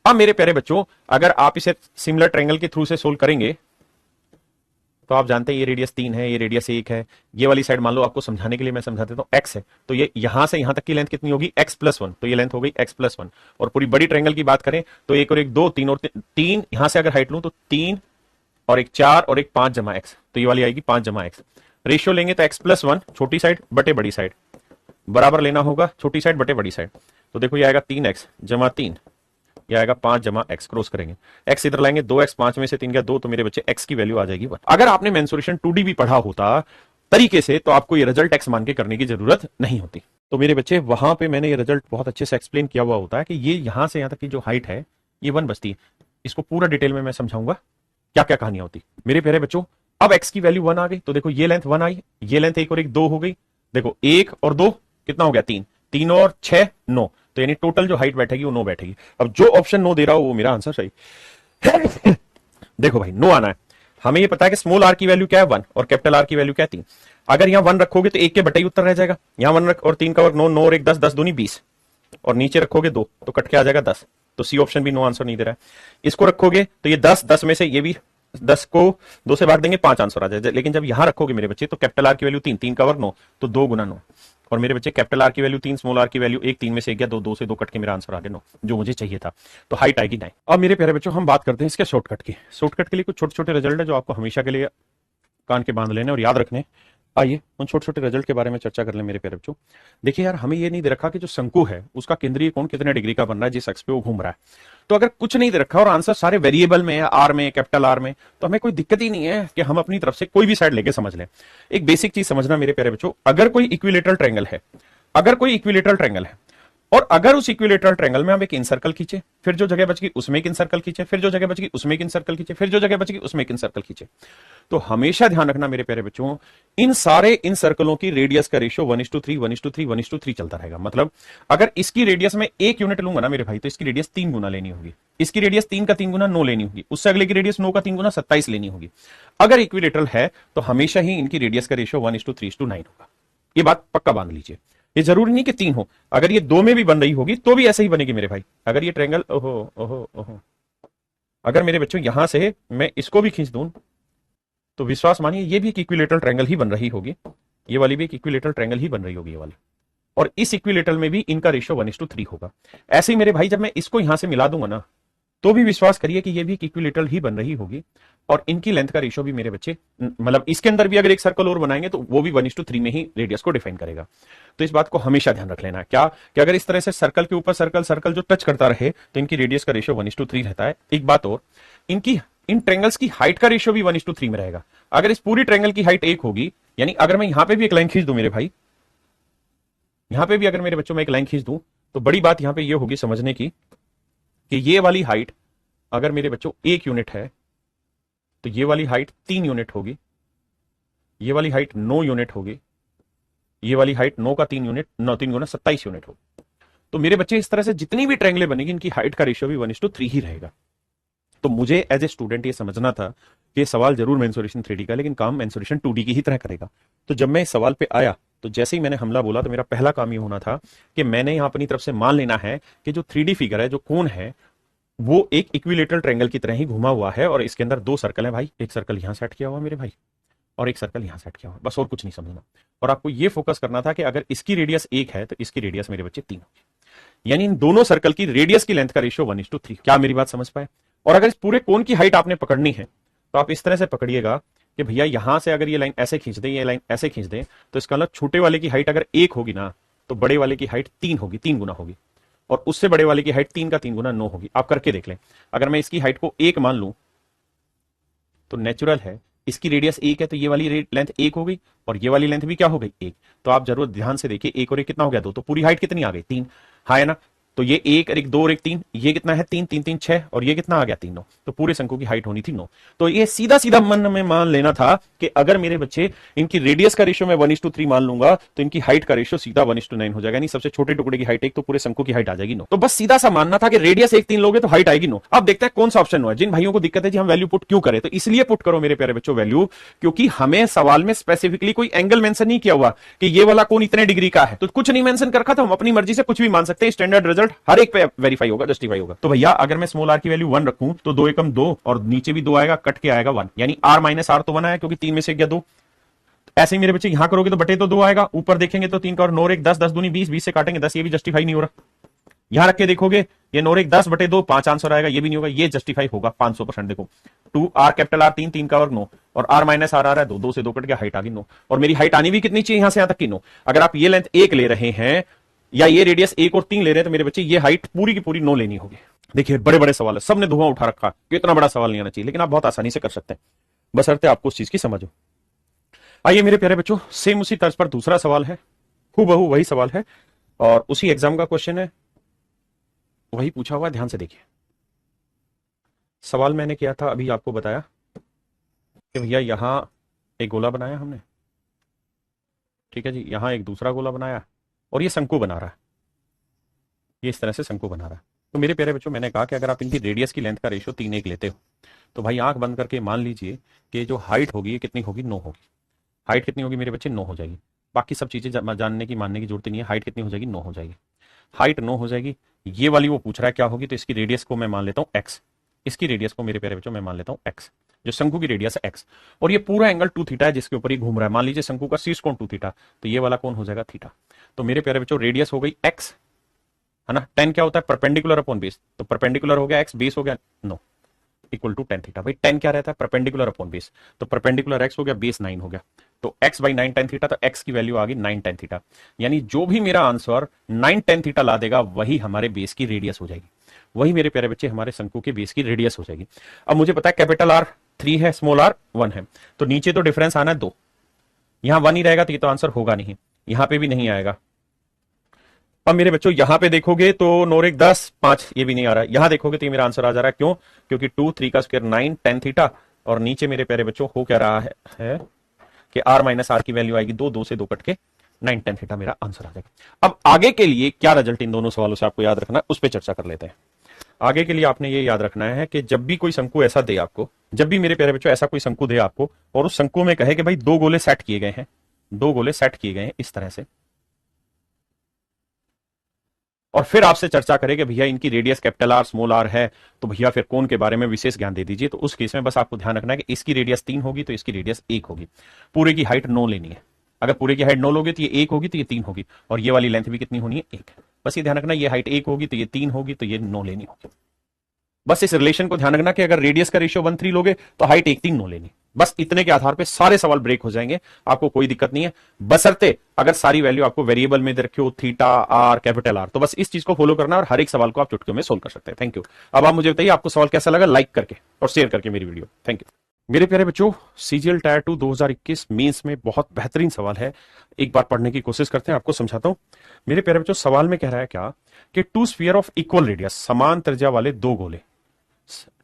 अब मेरे प्यारे बच्चों अगर आप इसे सिमिलर ट्रायंगल के थ्रू से सोल्व करेंगे तो आप जानते हैं ये रेडियस 3 है, ये रेडियस 1 है, ये वाली साइड मान लो आपको समझाने के लिए मैं समझा देता हूं x है, तो ये यहां से यहां तक की लेंथ कितनी होगी x+1, तो ये लेंथ हो गई x+1। और पूरी बड़ी ट्रायंगल की बात करें तो 1 और 1 2, 3 और 3, यहां से अगर हाइट लूं तो 3 और 1 4 और 1 5 जमा x, तो ये वाली आएगी 5 जमा x। रेशियो लेंगे तो x+1 छोटी साइड बटे बड़ी साइड, बराबर लेना होगा छोटी साइड बटे बड़ी साइड, तो देखो ये आएगा 3x जमा 3, यह आएगा 5 जमा x, क्रॉस करेंगे x इधर लाएंगे 2x, 5 में से 3 गया 2, तो मेरे बच्चे x की वैल्यू आ जाएगी 1। अगर आपने मेंसुरेशन 2D भी पढ़ा होता तरीके से तो आपको ये रिजल्ट x मान के करने की जरूरत नहीं होती। तो मेरे बच्चे वहां पे मैंने ये रिजल्ट बहुत अच्छे से एक्सप्लेन किया हुआ होता है कि ये यहां से यहां तक की जो हाइट है ये 1 बचती है। इसको पूरा डिटेल में मैं समझाऊंगा क्या क्या कहानियां होती मेरे प्यारे बच्चों। अब x की वैल्यू 1 आ गई, तो देखो ये लेंथ 1 आई, ये लेंथ 1 और 1 2 हो गई, देखो 1 और 2 कितना हो गया 3, 3 और 6 9, तो यानी टोटल जो हाइट बैठेगी वो 9 बैठेगी। अब जो ऑप्शन 9 दे रहा हो वो मेरा आंसर सही देखो भाई 9 आना है। हमें ये पता है कि स्मॉल आर की वैल्यू क्या है 1 और कैपिटल आर की वैल्यू क्या है 3। अगर यहां 1 रखोगे तो 1 के बटे ही उत्तर रह जाएगा, यहां 1 रख और 3 का वर्ग 9, 9 और 1 10, 10 दूनी 20, और नीचे रखोगे 2 तो कट के आ जाएगा 10, तो सी ऑप्शन भी नो आंसर नहीं दे रहा है। इसको रखोगे तो ये 10, 10 में से ये भी 10 को 2 से भाग देंगे 5 आंसर आ जाएगा। लेकिन जब यहां रखोगे मेरे बच्चे तो कैपिटल आर की वैल्यू 3, 3 का वर्ग 9, तो 2 गुना 9, और मेरे बच्चे कैपिटल आर की वैल्यू 3, स्मॉल आर की वैल्यू 1, 3 में से 1 गया 2, 2 से 2 कट के मेरा आंसर आ गया 9, जो मुझे चाहिए था। तो हाइट आएगी 9। अब मेरे प्यारे बच्चों हम बात करते हैं इसके शॉर्टकट की। शॉर्टकट के लिए कुछ छोटे छोटे रिजल्ट है जो आपको हमेशा के लिए कान के बांध लेने और याद रखने। आइए उन छोटे छोटे रिजल्ट के बारे में चर्चा कर लें मेरे प्यारे बच्चों। देखिए यार हमें ये नहीं दे रखा कि जो शंकु है उसका केंद्रीय कोण कितने डिग्री का बन रहा है जिस अक्ष पे वो घूम रहा है। तो अगर कुछ नहीं दे रखा और आंसर सारे वेरिएबल में है, आर में, कैपिटल आर में, तो हमें कोई दिक्कत ही नहीं है कि हम अपनी तरफ से कोई भी साइड लेके समझ लें। एक बेसिक चीज समझना मेरे प्यारे बच्चों, अगर कोई इक्विलेटरल ट्रायंगल है, अगर कोई इक्विलेटरल ट्रायंगल है और अगर उस इक्विलेटरल ट्रायंगल में हम एक इनसर्कल खींचे, फिर जो जगह बच गई उसमें एक इनसर्कल खींचे, फिर जो जगह बच गई उसमें एक इनसर्कल खींचे, फिर जो जगह बच गई उसमें एक इनसर्कल खींचे, तो हमेशा ध्यान रखना मेरे प्यारे बच्चों इन सारे इन सर्कलों की रेडियस का रेशियो 1:3 1:3 1:3 चलता रहेगा। मतलब अगर इसकी रेडियस में 1 यूनिट लूंगा ना मेरे भाई तो इसकी रेडियस 3 गुना लेनी होगी, इसकी रेडियस 3 का 3 गुना 9 लेनी होगी, उससे अगले की रेडियस 9 का 3 गुना 27 लेनी होगी। अगर इक्विलेटरल है तो हमेशा ही इनकी रेडियस का रेशियो 1:3:9 होगा। ये बात पक्का बांध लीजिए। ये जरूरी नहीं कि 3 हो, अगर ये 2 में भी बन रही होगी तो भी ऐसे ही बनेगी मेरे भाई। अगर ये ट्रायंगल ओहो अगर मेरे बच्चों यहां से मैं इसको भी खींच दूं तो विश्वास मानिए ये भी एक इक्विलेटरल ट्रायंगल ही बन रही होगी, ये वाली भी एक इक्विलेटरल ट्रायंगल ही बन रही होगी ये वाली, और इस इक्विलेटरल में भी इनका रेशियो 1:3 होगा। ऐसे ही मेरे भाई जब मैं इसको यहां से मिला दूंगा ना तो भी विश्वास करिए कि ये भी एक इक्विलेटरल ही बन रही होगी, और इनकी लेंथ का रेशियो भी मेरे बच्चे मतलब इसके अंदर भी अगर एक सर्कल और बनाएंगे तो वो भी 1:3 में ही रेडियस को डिफाइन करेगा। तो इस बात को हमेशा ध्यान रख लेना क्या कि अगर इस तरह से सर्कल के ऊपर सर्कल जो टच करता रहे तो इनकी रेडियस का रेशियो 1:3 रहता है। एक बात और, इनकी इन ट्रायंगल्स की हाइट का रेशियो भी 1:3 में रहेगा। अगर इस पूरी ट्रायंगल की हाइट 1 होगी यानी अगर मैं यहां पे भी एक लाइन खींच दूं मेरे भाई, यहां पे भी अगर मेरे बच्चों में एक लाइन खींच दूं, तो बड़ी बात यहां पे ये होगी समझने की कि ये वाली हाइट अगर मेरे बच्चों 1 यूनिट है तो ये वाली हाइट 3 यूनिट होगी, ये वाली हाइट 9 यूनिट होगी, ये वाली हाइट 9 का 3 यूनिट, 9 3 गुना 27 यूनिट होगी। तो मेरे बच्चे इस तरह से जितनी भी ट्रायंगलें बनेगी इनकी हाइट का रेशियो भी 1:3 ही रहेगा। तो मुझे एज ए स्टूडेंट ये समझना था कि ये सवाल जरूर मेंसुरेशन 3D का, लेकिन काम मेंसुरेशन 2D की ही तरह करेगा। तो जब मैं इस सवाल पे आया तो जैसे ही मैंने हमला बोला तो मेरा पहला काम ये होना था कि मैंने यहां अपनी तरफ से मान लेना है कि जो 3D फिगर है, जो कोन है, वो एक इक्विलेटरल ट्रायंगल की तरह ही घुमा हुआ है और इसके अंदर 2 सर्कल है भाई। एक सर्कल यहां सेट किया हुआ मेरे भाई और एक सर्कल यहां सेट किया हुआ, बस और कुछ नहीं समझना। और आपको ये फोकस करना था कि अगर इसकी रेडियस 1 है तो इसकी रेडियस मेरे बच्चे 3 होगी, यानी इन दोनों सर्कल की रेडियस की लेंथ का रेशियो 1:3। क्या मेरी बात समझ पाए? और अगर इस पूरे कोन की हाइट आपने पकड़नी है तो आप इस तरह से पकड़िएगा कि भैया यहां से अगर ये लाइन ऐसे खींच दे, ये लाइन ऐसे खींच दे, तो इसका मतलब छोटे वाले की हाइट अगर 1 होगी ना तो बड़े वाले की हाइट 3 होगी, 3 गुना होगी, और उससे बड़े वाले की हाइट 3 का 3 गुना 9 होगी। आप करके देख लें। अगर मैं इसकी हाइट को 1 मान लूं तो नेचुरल है इसकी रेडियस 1 है तो ये वाली लेंथ 1 हो गई और ये वाली लेंथ भी क्या हो गई 1। तो आप जरूर ध्यान से देखिए 1 और 1 कितना हो गया 2, तो पूरी हाइट कितनी आ गई 3, हाँ है ना। तो ये 1 और 1 2 और 1 3, ये कितना है 3 3 3 6 और ये कितना आ गया 3 9। तो पूरे शंकु की हाइट होनी थी 9। तो ये सीधा सीधा मन में मान लेना था कि अगर मेरे बच्चे इनकी रेडियस का रेशियो मैं 1:3 मान लूंगा तो इनकी हाइट का रेशियो सीधा 1:9 हो जाएगा। नहीं, सबसे छोटे टुकड़े की हाइट 1 तो पूरे शंकु की हाइट आ जाएगी 9। तो बस सीधा सा मानना था कि रेडियस 1 3 लोगे तो हाइट आएगी 9। अब देखते हैं कौन सा ऑप्शन है। जिन भाइयों को दिक्कत है जी हम वैल्यू पुट क्यों करें, तो इसलिए पुट करो मेरे प्यारे बच्चों वैल्यू, क्योंकि हमें सवाल में स्पेसिफिकली कोई एंगल मेंशन नहीं किया हुआ कि ये वाला कोण इतने डिग्री का है, तो कुछ नहीं मेंशन कर रखा था। हम अपनी मर्जी से कुछ भी मान सकते हैं, स्टैंडर्ड रिजल्ट हर एक पे वेरीफाई होगा, जस्टिफाई होगा। तो भैया अगर मैं स्मॉल आर की वैल्यू 1 रखूं तो 2 एकम 2 और नीचे भी 2 आएगा, कट के आएगा 1, यानी r माइनस आर तो 1 आया क्योंकि 3 में से गया 2। ऐसे ही मेरे बच्चे यहां करोगे तो बटे तो 2 आएगा, ऊपर देखेंगे तो 3 का और 9 1 10 10 दूनी 20, 20 से काटेंगे 10, ये भी जस्टिफाई नहीं हो रहा। यहां रख के देखोगे ये 9 1 10 बटे 2 5 आंसर आएगा, ये भी नहीं होगा, ये जस्टिफाई होगा 500%। देखो 2 r कैपिटल R 3 3 का और 9 और r माइनस आर आ रहा है 2, 2 से 2 कट गया, हाइट आ गई 9। और मेरी हाइट आनी भी कितनी चाहिए यहां से यहां तक की 9। अगर आप ये लेंथ 1 ले रहे हैं या ये रेडियस 1 और 3 ले रहे हैं तो मेरे बच्चे ये हाइट पूरी की पूरी 9 लेनी होगी। देखिए बड़े बड़े सवाल है, सबने धुआं उठा रखा कि इतना बड़ा सवाल नहीं आना चाहिए, लेकिन आप बहुत आसानी से कर सकते हैं, बशर्ते आपको उस चीज की समझ हो। आइए मेरे प्यारे बच्चों, सेम उसी तर्ज पर दूसरा सवाल है, हूबहू वही सवाल है और उसी एग्जाम का क्वेश्चन है, वही पूछा हुआ है। ध्यान से देखिए सवाल मैंने किया था, अभी आपको बताया कि भैया यहां एक गोला बनाया हमने, ठीक है जी, यहां एक दूसरा गोला बनाया और ये शंकु बना रहा है, ये इस तरह से शंकु बना रहा है। तो मेरे प्यारे बच्चों मैंने कहा कि अगर आप इनकी रेडियस की लेंथ का रेशियो 3 1 लेते हो तो भाई आंख बंद करके मान लीजिए कि जो हाइट होगी ये कितनी होगी 9 होगी। हाइट कितनी होगी मेरे बच्चे 9 हो जाएगी। बाकी सब चीजें जानने की मानने की जरूरत नहीं है। हाइट कितनी हो जाएगी 9 हो जाएगी। हाइट 9 हो जाएगी। ये वाली वो पूछ रहा है क्या होगी, तो इसकी रेडियस को मैं मान लेता हूं x, इसकी रेडियस को मेरे प्यारे बच्चों मैं मान लेता हूं x, जो शंकु की रेडियस है x, और ये पूरा एंगल 2 थीटा है जिसके ऊपर ये घूम रहा है। मान लीजिए शंकु का शीर्ष कोण 2 थीटा, तो ये वाला कोण हो जाएगा थीटा। तो मेरे प्यारे बच्चों रेडियस हो गई x, है ना। 10 क्या होता है परपेंडिकुलर अपॉन बेस, तो परपेंडिकुलर हो गया x, बेस हो गया 9 इक्वल टू 10 थीटा। भाई 10 क्या रहता है परपेंडिकुलर अपॉन बेस, तो परपेंडिकुलर x हो गया, बेस 9 हो गया, तो x बाई 9 tan थीटा, तो x की वैल्यू आ गई 9 tan थीटा। यानी जो भी मेरा आंसर 9 tan थीटा ला देगा वही हमारे बेस की रेडियस हो जाएगी, वही मेरे प्यारे बच्चे हमारे शंकु के बेस की रेडियस हो जाएगी। अब मुझे पता है कैपिटल R 3 है, स्मॉल r 1 है, तो नीचे तो डिफरेंस आना है 2, यहां 1 ही रहेगा तो ये तो आंसर होगा नहीं, यहां पे भी नहीं आएगा। अब मेरे बच्चों यहां पे देखोगे तो 9 1 10 5, ये भी नहीं आ रहा है। यहां देखोगे तो ये मेरा आंसर आ जा रहा है, क्यों, क्योंकि 2 3 का स्क्वायर 9 tan थीटा, और नीचे मेरे प्यारे बच्चों हो क्या रहा है कि r माइनस आर की वैल्यू आएगी 2, 2 से 2 कट के 9 tan थीटा मेरा आंसर आ जाएगा। अब आगे के लिए क्या रिजल्ट इन दोनों सवालों से आपको याद रखना है, उस पर चर्चा कर लेते हैं। आगे के लिए आपने ये याद रखना है कि जब भी कोई शंकु ऐसा दे आपको, जब भी मेरे प्यारे बच्चों ऐसा कोई शंकु दे आपको और उस शंकु में कहे कि भाई 2 गोले सेट किए गए हैं, 2 गोले सेट किए गए हैं इस तरह से, और फिर आपसे चर्चा करें कि भैया इनकी radius capital R small r है, तो भैया फिर कोण के बारे में विशेष ज्ञान दे दीजिए। तो उस केस में बस आपको ध्यान रखना है कि इसकी रेडियस 3 होगी तो इसकी रेडियस 1 होगी, पूरे की हाइट 9 लेनी है। अगर पूरे की हाइट 9 लोगे तो ये 1 होगी तो ये 3 होगी, और ये वाली लेंथ भी कितनी होनी है 1। बस ये ध्यान रखना, ये हाइट 1 होगी तो ये 3 होगी तो ये 9 लेनी होगी। बस इस रिलेशन को ध्यान रखना कि अगर रेडियस का रेशियो 1 3 लोगे तो हाइट 1 3 9 लेनी। बस इतने के आधार पे सारे सवाल ब्रेक हो जाएंगे, आपको कोई दिक्कत नहीं है, बशर्ते अगर सारी वैल्यू आपको वेरिएबल में रखी हो, थीटा r कैपिटल R, तो बस इस चीज को फॉलो करना और हर एक सवाल को आप चुटकियों में सोल्व कर सकते हैं। Thank you. अब आप मुझे बताइए आपको सवाल कैसा लगा, लाइक करके और शेयर करके मेरी वीडियो। Thank you. मेरे प्यारे बच्चों, सीजीएल टायर 2 2021 मेंस में बहुत बेहतरीन सवाल है। एक बार पढ़ने की कोशिश करते हैं, आपको समझाता हूं। मेरे प्यारे बच्चों, सवाल में कह रहा है क्या कि two sphere of equal radius, समान त्रिज्या वाले दो गोले,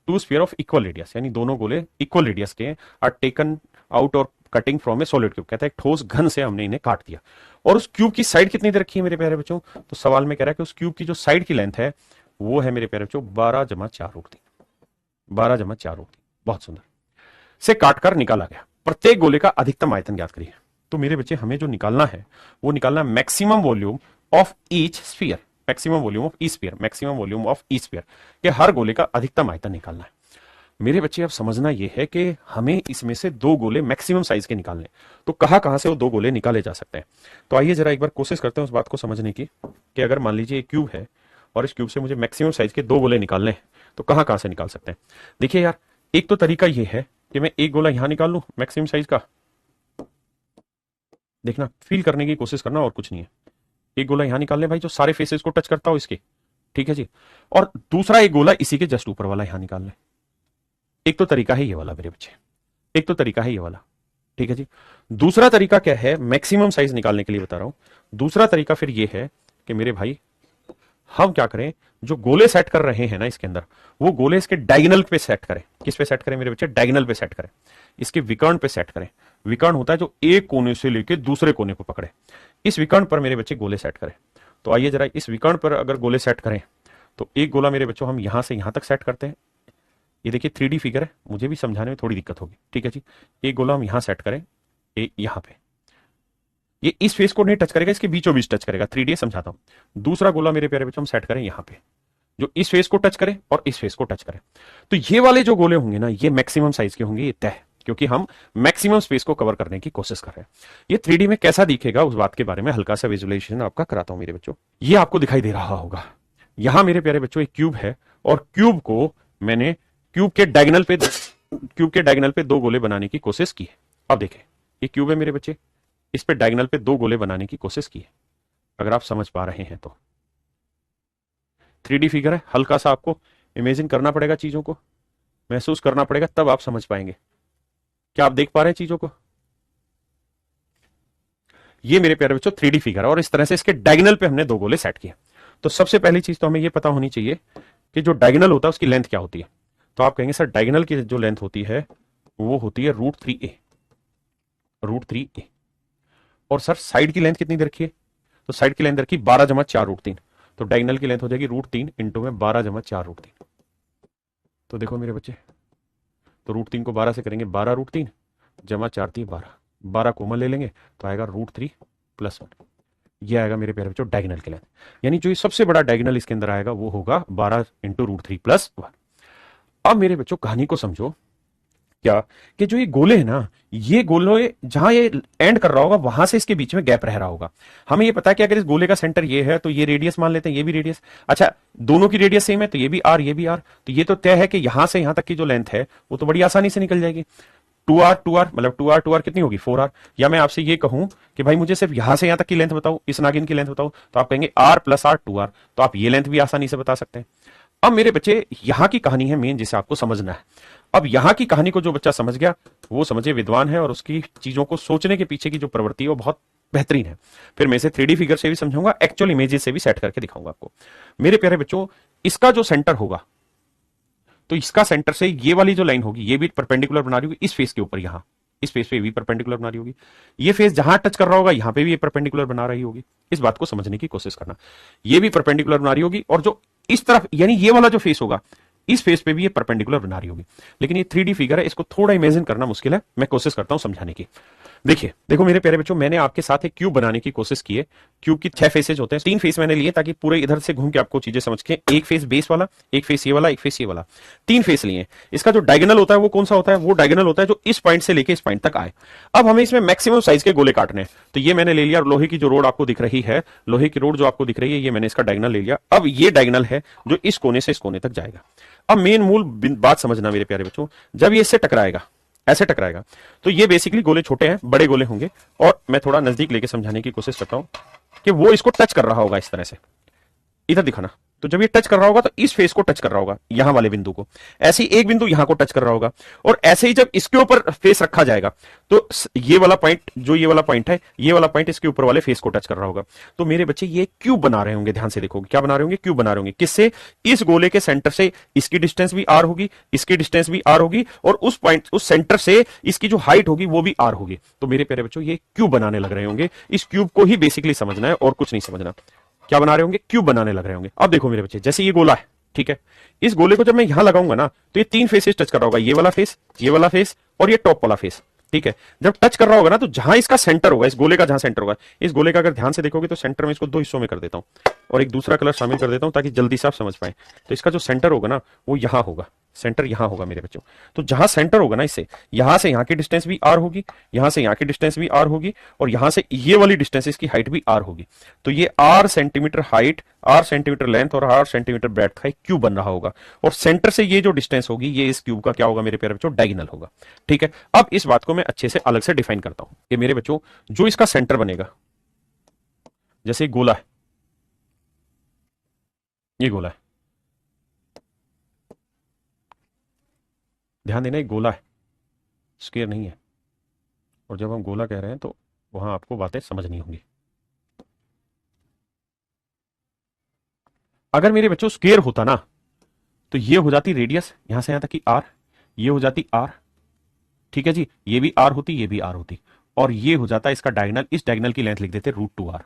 two sphere of equal radius यानी दोनों गोले इक्वल रेडियस के आर टेकन आउट और cutting from a solid cube. कहता है एक ठोस घन से हमने इन्हें काट दिया और उस क्यूब की साइड कितनी दे रखी है मेरे प्यारे बच्चों। तो सवाल में कह रहा है कि उस क्यूब की जो साइड की लेंथ है वो है मेरे प्यारे बच्चों 12 + 4√3। 12 + 4√3, बहुत सुंदर, से काटकर निकाला गया। प्रत्येक गोले का अधिकतम आयतन ज्ञात करिए। तो मेरे बच्चे, हमें जो निकालना है वो निकालना है maximum volume of each sphere, maximum volume of each sphere, maximum volume of each sphere के हर गोले का अधिकतम आयतन निकालना है। मेरे बच्चे, अब समझना यह है कि हमें इसमें से दो गोले मैक्सिमम साइज के निकालने, तो कहां कहां से वो दो गोले निकाले जा सकते हैं। तो आइए जरा एक बार कोशिश करते हैं उस बात को समझने की कि अगर मान लीजिए एक क्यूब है और इस क्यूब से मुझे मैक्सिमम साइज के दो गोले निकालने हैं तो कहां कहां से निकाल सकते हैं। देखिए यार, एक तो तरीका यह है कि मैं एक गोला यहां निकाल लूं मैक्सिमम साइज का, देखना, फील करने की कोशिश करना और कुछ नहीं है। एक गोला यहां निकाल ले भाई जो सारे फेसेस को टच करता हो इसके, ठीक है जी। और दूसरा एक गोला इसी के जस्ट ऊपर वाला यहां निकाल ले। एक तो तरीका है ये वाला मेरे बच्चे, एक तो तरीका है ये वाला, ठीक है जी। दूसरा तरीका क्या है मैक्सिमम साइज निकालने के लिए बता रहा हूं। दूसरा तरीका फिर ये है कि मेरे भाई हम क्या करें, जो गोले सेट कर रहे हैं ना इसके अंदर, वो गोले इसके डायगोनल पे सेट करें। किस पे सेट करें मेरे बच्चे? डायगोनल पे सेट करें, इसके विकर्ण पे सेट करें। विकर्ण होता है जो एक कोने से लेके दूसरे कोने को पकड़े, इस विकर्ण पर मेरे बच्चे गोले सेट करें। तो आइए जरा इस विकर्ण पर अगर गोले सेट करें तो एक गोला मेरे बच्चों हम यहां से यहां तक सेट करते हैं। ये देखिए 3D फिगर है, मुझे भी समझाने में थोड़ी दिक्कत होगी, ठीक है जी। एक गोला हम यहां सेट करें, यहां पे, ये इस फेस को नहीं टच करेगा, इसके बीचों बीच टच करेगा। 3D समझाता हूं। दूसरा गोला मेरे प्यारे बच्चों हम सेट करें यहां पे, जो इस फेस को टच करे और इस फेस को टच करे। तो ये वाले जो गोले होंगे ना, ये मैक्सिमम साइज के होंगे, ये तय, क्योंकि हम मैक्सिमम स्पेस को कवर करने की कोशिश कर रहे हैं। ये 3D में कैसा दिखेगा उस बात के बारे में हल्का सा विजुअलाइजेशन आपका कराता हूं मेरे बच्चों। ये आपको दिखाई दे रहा होगा, यहां मेरे प्यारे बच्चों एक क्यूब है और क्यूब को मैंने क्यूब के डायगोनल पे दो गोले बनाने की कोशिश की है। अब देखें, ये क्यूब है मेरे बच्चे, इस पे डायगोनल पे दो गोले बनाने की कोशिश की है। अगर आप समझ पा रहे हैं तो 3D फिगर है, हल्का सा आपको इमेजिन करना पड़ेगा, चीजों को महसूस करना पड़ेगा, तब आप समझ पाएंगे। क्या आप देख पा रहे हैं चीजों को? ये मेरे प्यारे बच्चों 3D फिगर है और इस तरह से इसके डायगोनल पे हमने दो गोले सेट किए। तो सबसे पहली चीज तो हमें यह पता होनी चाहिए कि जो डायगोनल होता है उसकी लेंथ क्या होती है। तो आप कहेंगे सर डायगोनल की जो लेंथ होती है वो होती है √3a, √3a। और सर साइड की लेंथ कितनी दे रखी है? तो साइड की लेंथ रखी 12 + 4√3। तो डायगोनल की लेंथ हो जाएगी √3 इंटू में 12 + 4√3। तो देखो मेरे बच्चे, तो √3 को 12 से करेंगे 12√3 जमा 4 × 3 = 12, 12 कॉमन ले लेंगे तो आएगा √3 + 1। ये आएगा मेरे प्यारे बच्चों डायगोनल की लेंथ, यानी जो सबसे बड़ा डायगोनल इसके अंदर आएगा वो होगा 12 × √3 + 1। अब मेरे बच्चों कहानी को समझो, क्या कि जो ये गोले है ना, ये गोले जहां ये एंड कर रहा होगा वहां से इसके बीच में गैप रह रहा होगा। हमें ये पता है कि अगर इस गोले का सेंटर ये है तो ये रेडियस मान लेते हैं, ये भी रेडियस, अच्छा दोनों की रेडियस सेम है तो ये भी आर ये भी आर, तो ये तो तय है कि यहां से यहां तक की जो लेंथ है वो तो बड़ी आसानी से निकल जाएगी। 2r 2r मतलब 2r कितनी होगी 4r। या मैं आपसे ये कहूं कि भाई मुझे सिर्फ यहां से यहां तक की लेंथ बताओ, इस नागिन की लेंथ बताओ, तो आप कहेंगे r + r 2r, तो आप ये लेंथ भी आसानी से बता सकते हैं। अब मेरे बच्चे यहां की कहानी है मेन जिसे आपको समझना है। अब यहां की कहानी को जो बच्चा समझ गया वो समझे विद्वान है और उसकी चीजों को सोचने के पीछे की जो प्रवृत्ति है वो बहुत बेहतरीन है। फिर मैं इसे 3D फिगर से भी समझाऊंगा, एक्चुअल इमेजेस से भी सेट करके दिखाऊंगा आपको। मेरे प्यारे बच्चों, इसका जो सेंटर होगा, तो इसका सेंटर से ये वाली जो लाइन होगी ये भी परपेंडिकुलर बना रही होगी इस फेस के ऊपर, यहां इस फेस पे भी परपेंडिकुलर बना रही होगी। ये फेस जहां टच कर रहा होगा यहां पे भी ये परपेंडिकुलर बना रही होगी। इस बात को समझने की कोशिश करना, ये भी परपेंडिकुलर बना रही होगी और जो इस तरफ यानी ये वाला जो फेस होगा इस फेस पे भी ये परपेंडिकुलर बना रही होगी। लेकिन ये 3D फिगर है, इसको थोड़ा इमेजिन करना मुश्किल है, मैं कोशिश करता हूं समझाने की। देखिए देखो मेरे प्यारे बच्चों, मैंने आपके साथ एक क्यूब बनाने की कोशिश की है। क्यूब की 6 फेसेज होते हैं, 3 फेस मैंने लिए ताकि पूरे इधर से घूम के आपको चीजें समझ के, एक फेस बेस वाला, एक फेस ये वाला, एक फेस ये वाला, 3 फेस लिए। इसका जो डायगोनल होता है वो कौन सा होता है? वो डायगोनल होता है जो इस पॉइंट से लेके इस पॉइंट तक आए। अब हमें इसमें मैक्सिमम साइज के गोले काटने हैं, तो ये मैंने ले लिया। लोहे की जो रोड आपको दिख रही है, लोहे की रोड जो आपको दिख रही है, ये मैंने इसका डायगोनल ले लिया। अब ये डायगोनल है जो इस कोने से इस कोने तक जाएगा। अब मेन मूल बात समझना मेरे प्यारे बच्चों, जब ये इससे टकराएगा, ऐसे टकराएगा, तो ये बेसिकली गोले छोटे हैं, बड़े गोले होंगे। और मैं थोड़ा नजदीक लेके समझाने की कोशिश करता हूं कि वो इसको टच कर रहा होगा इस तरह से। इधर दिखाना, तो जब ये टच कर रहा होगा तो इस फेस को टच कर रहा होगा, यहां वाले बिंदु को, ऐसे ही एक बिंदु यहां को टच कर रहा होगा, और ऐसे ही जब इसके ऊपर फेस रखा जाएगा तो ये वाला पॉइंट, जो ये वाला पॉइंट है, ये वाला पॉइंट इसके ऊपर वाले फेस को टच कर रहा होगा। तो मेरे बच्चे ये क्यूब बना रहे होंगे, ध्यान से देखोगे क्या बना रहे होंगे, क्यूब बना रहे होंगे। किससे? इस गोले के सेंटर से इसकी डिस्टेंस भी आर होगी, इसकी डिस्टेंस भी आर होगी, और उस पॉइंट, उस सेंटर से इसकी जो हाइट होगी वो भी आर होगी। तो मेरे प्यारे बच्चों ये क्यूब बनाने लग रहे होंगे। इस क्यूब को ही बेसिकली समझना है और कुछ नहीं समझना। क्या बना रहे होंगे? क्यूब बनाने लग रहे होंगे। अब देखो मेरे बच्चे, जैसे ये गोला है, ठीक है, इस गोले को जब मैं यहां लगाऊंगा ना तो ये तीन फेसेस टच कर रहा होगा, ये वाला फेस, ये वाला फेस और ये टॉप वाला फेस, ठीक है। जब टच कर रहा होगा ना तो जहां इसका सेंटर होगा, इस गोले का जहां सेंटर होगा, इस गोले का अगर ध्यान से देखोगे तो सेंटर में इसको दो हिस्सों में कर देता हूं और एक दूसरा कलर शामिल कर देता हूं ताकि जल्दी से आप समझ पाए। तो इसका जो सेंटर होगा ना वो यहां होगा, सेंटर यहां होगा मेरे बच्चों। तो जहां सेंटर होगा ना, इससे यहां से यहां की डिस्टेंस भी आर होगी, यहां से यहां की डिस्टेंस भी आर होगी, और यहां से ये वाली डिस्टेंस, इसकी हाइट भी आर होगी। तो ये R centimetre height, R centimetre length और आर सेंटीमीटर ब्रेड्थ का एक क्यूब बन रहा होगा, और सेंटर से ये जो डिस्टेंस होगी ये इस क्यूब का क्या होगा मेरे प्यारे बच्चों? डायगोनल होगा, ठीक है। अब इस बात को मैं अच्छे से अलग से डिफाइन करता हूं कि मेरे बच्चों जो इसका सेंटर बनेगा, जैसे गोला है, ये गोला है, ध्यान देना, एक गोला है, स्क्वायर नहीं है। और जब हम गोला कह रहे हैं तो वहां आपको बातें समझनी होंगी। अगर मेरे बच्चों स्क्वायर होता ना तो ये हो जाती रेडियस यहां से यहां तक की आर, ये हो जाती आर, ठीक है जी, ये भी आर होती, ये भी आर होती, और ये हो जाता इसका डायगोनल। इस डायगोनल की लेंथ लिख देते √2r।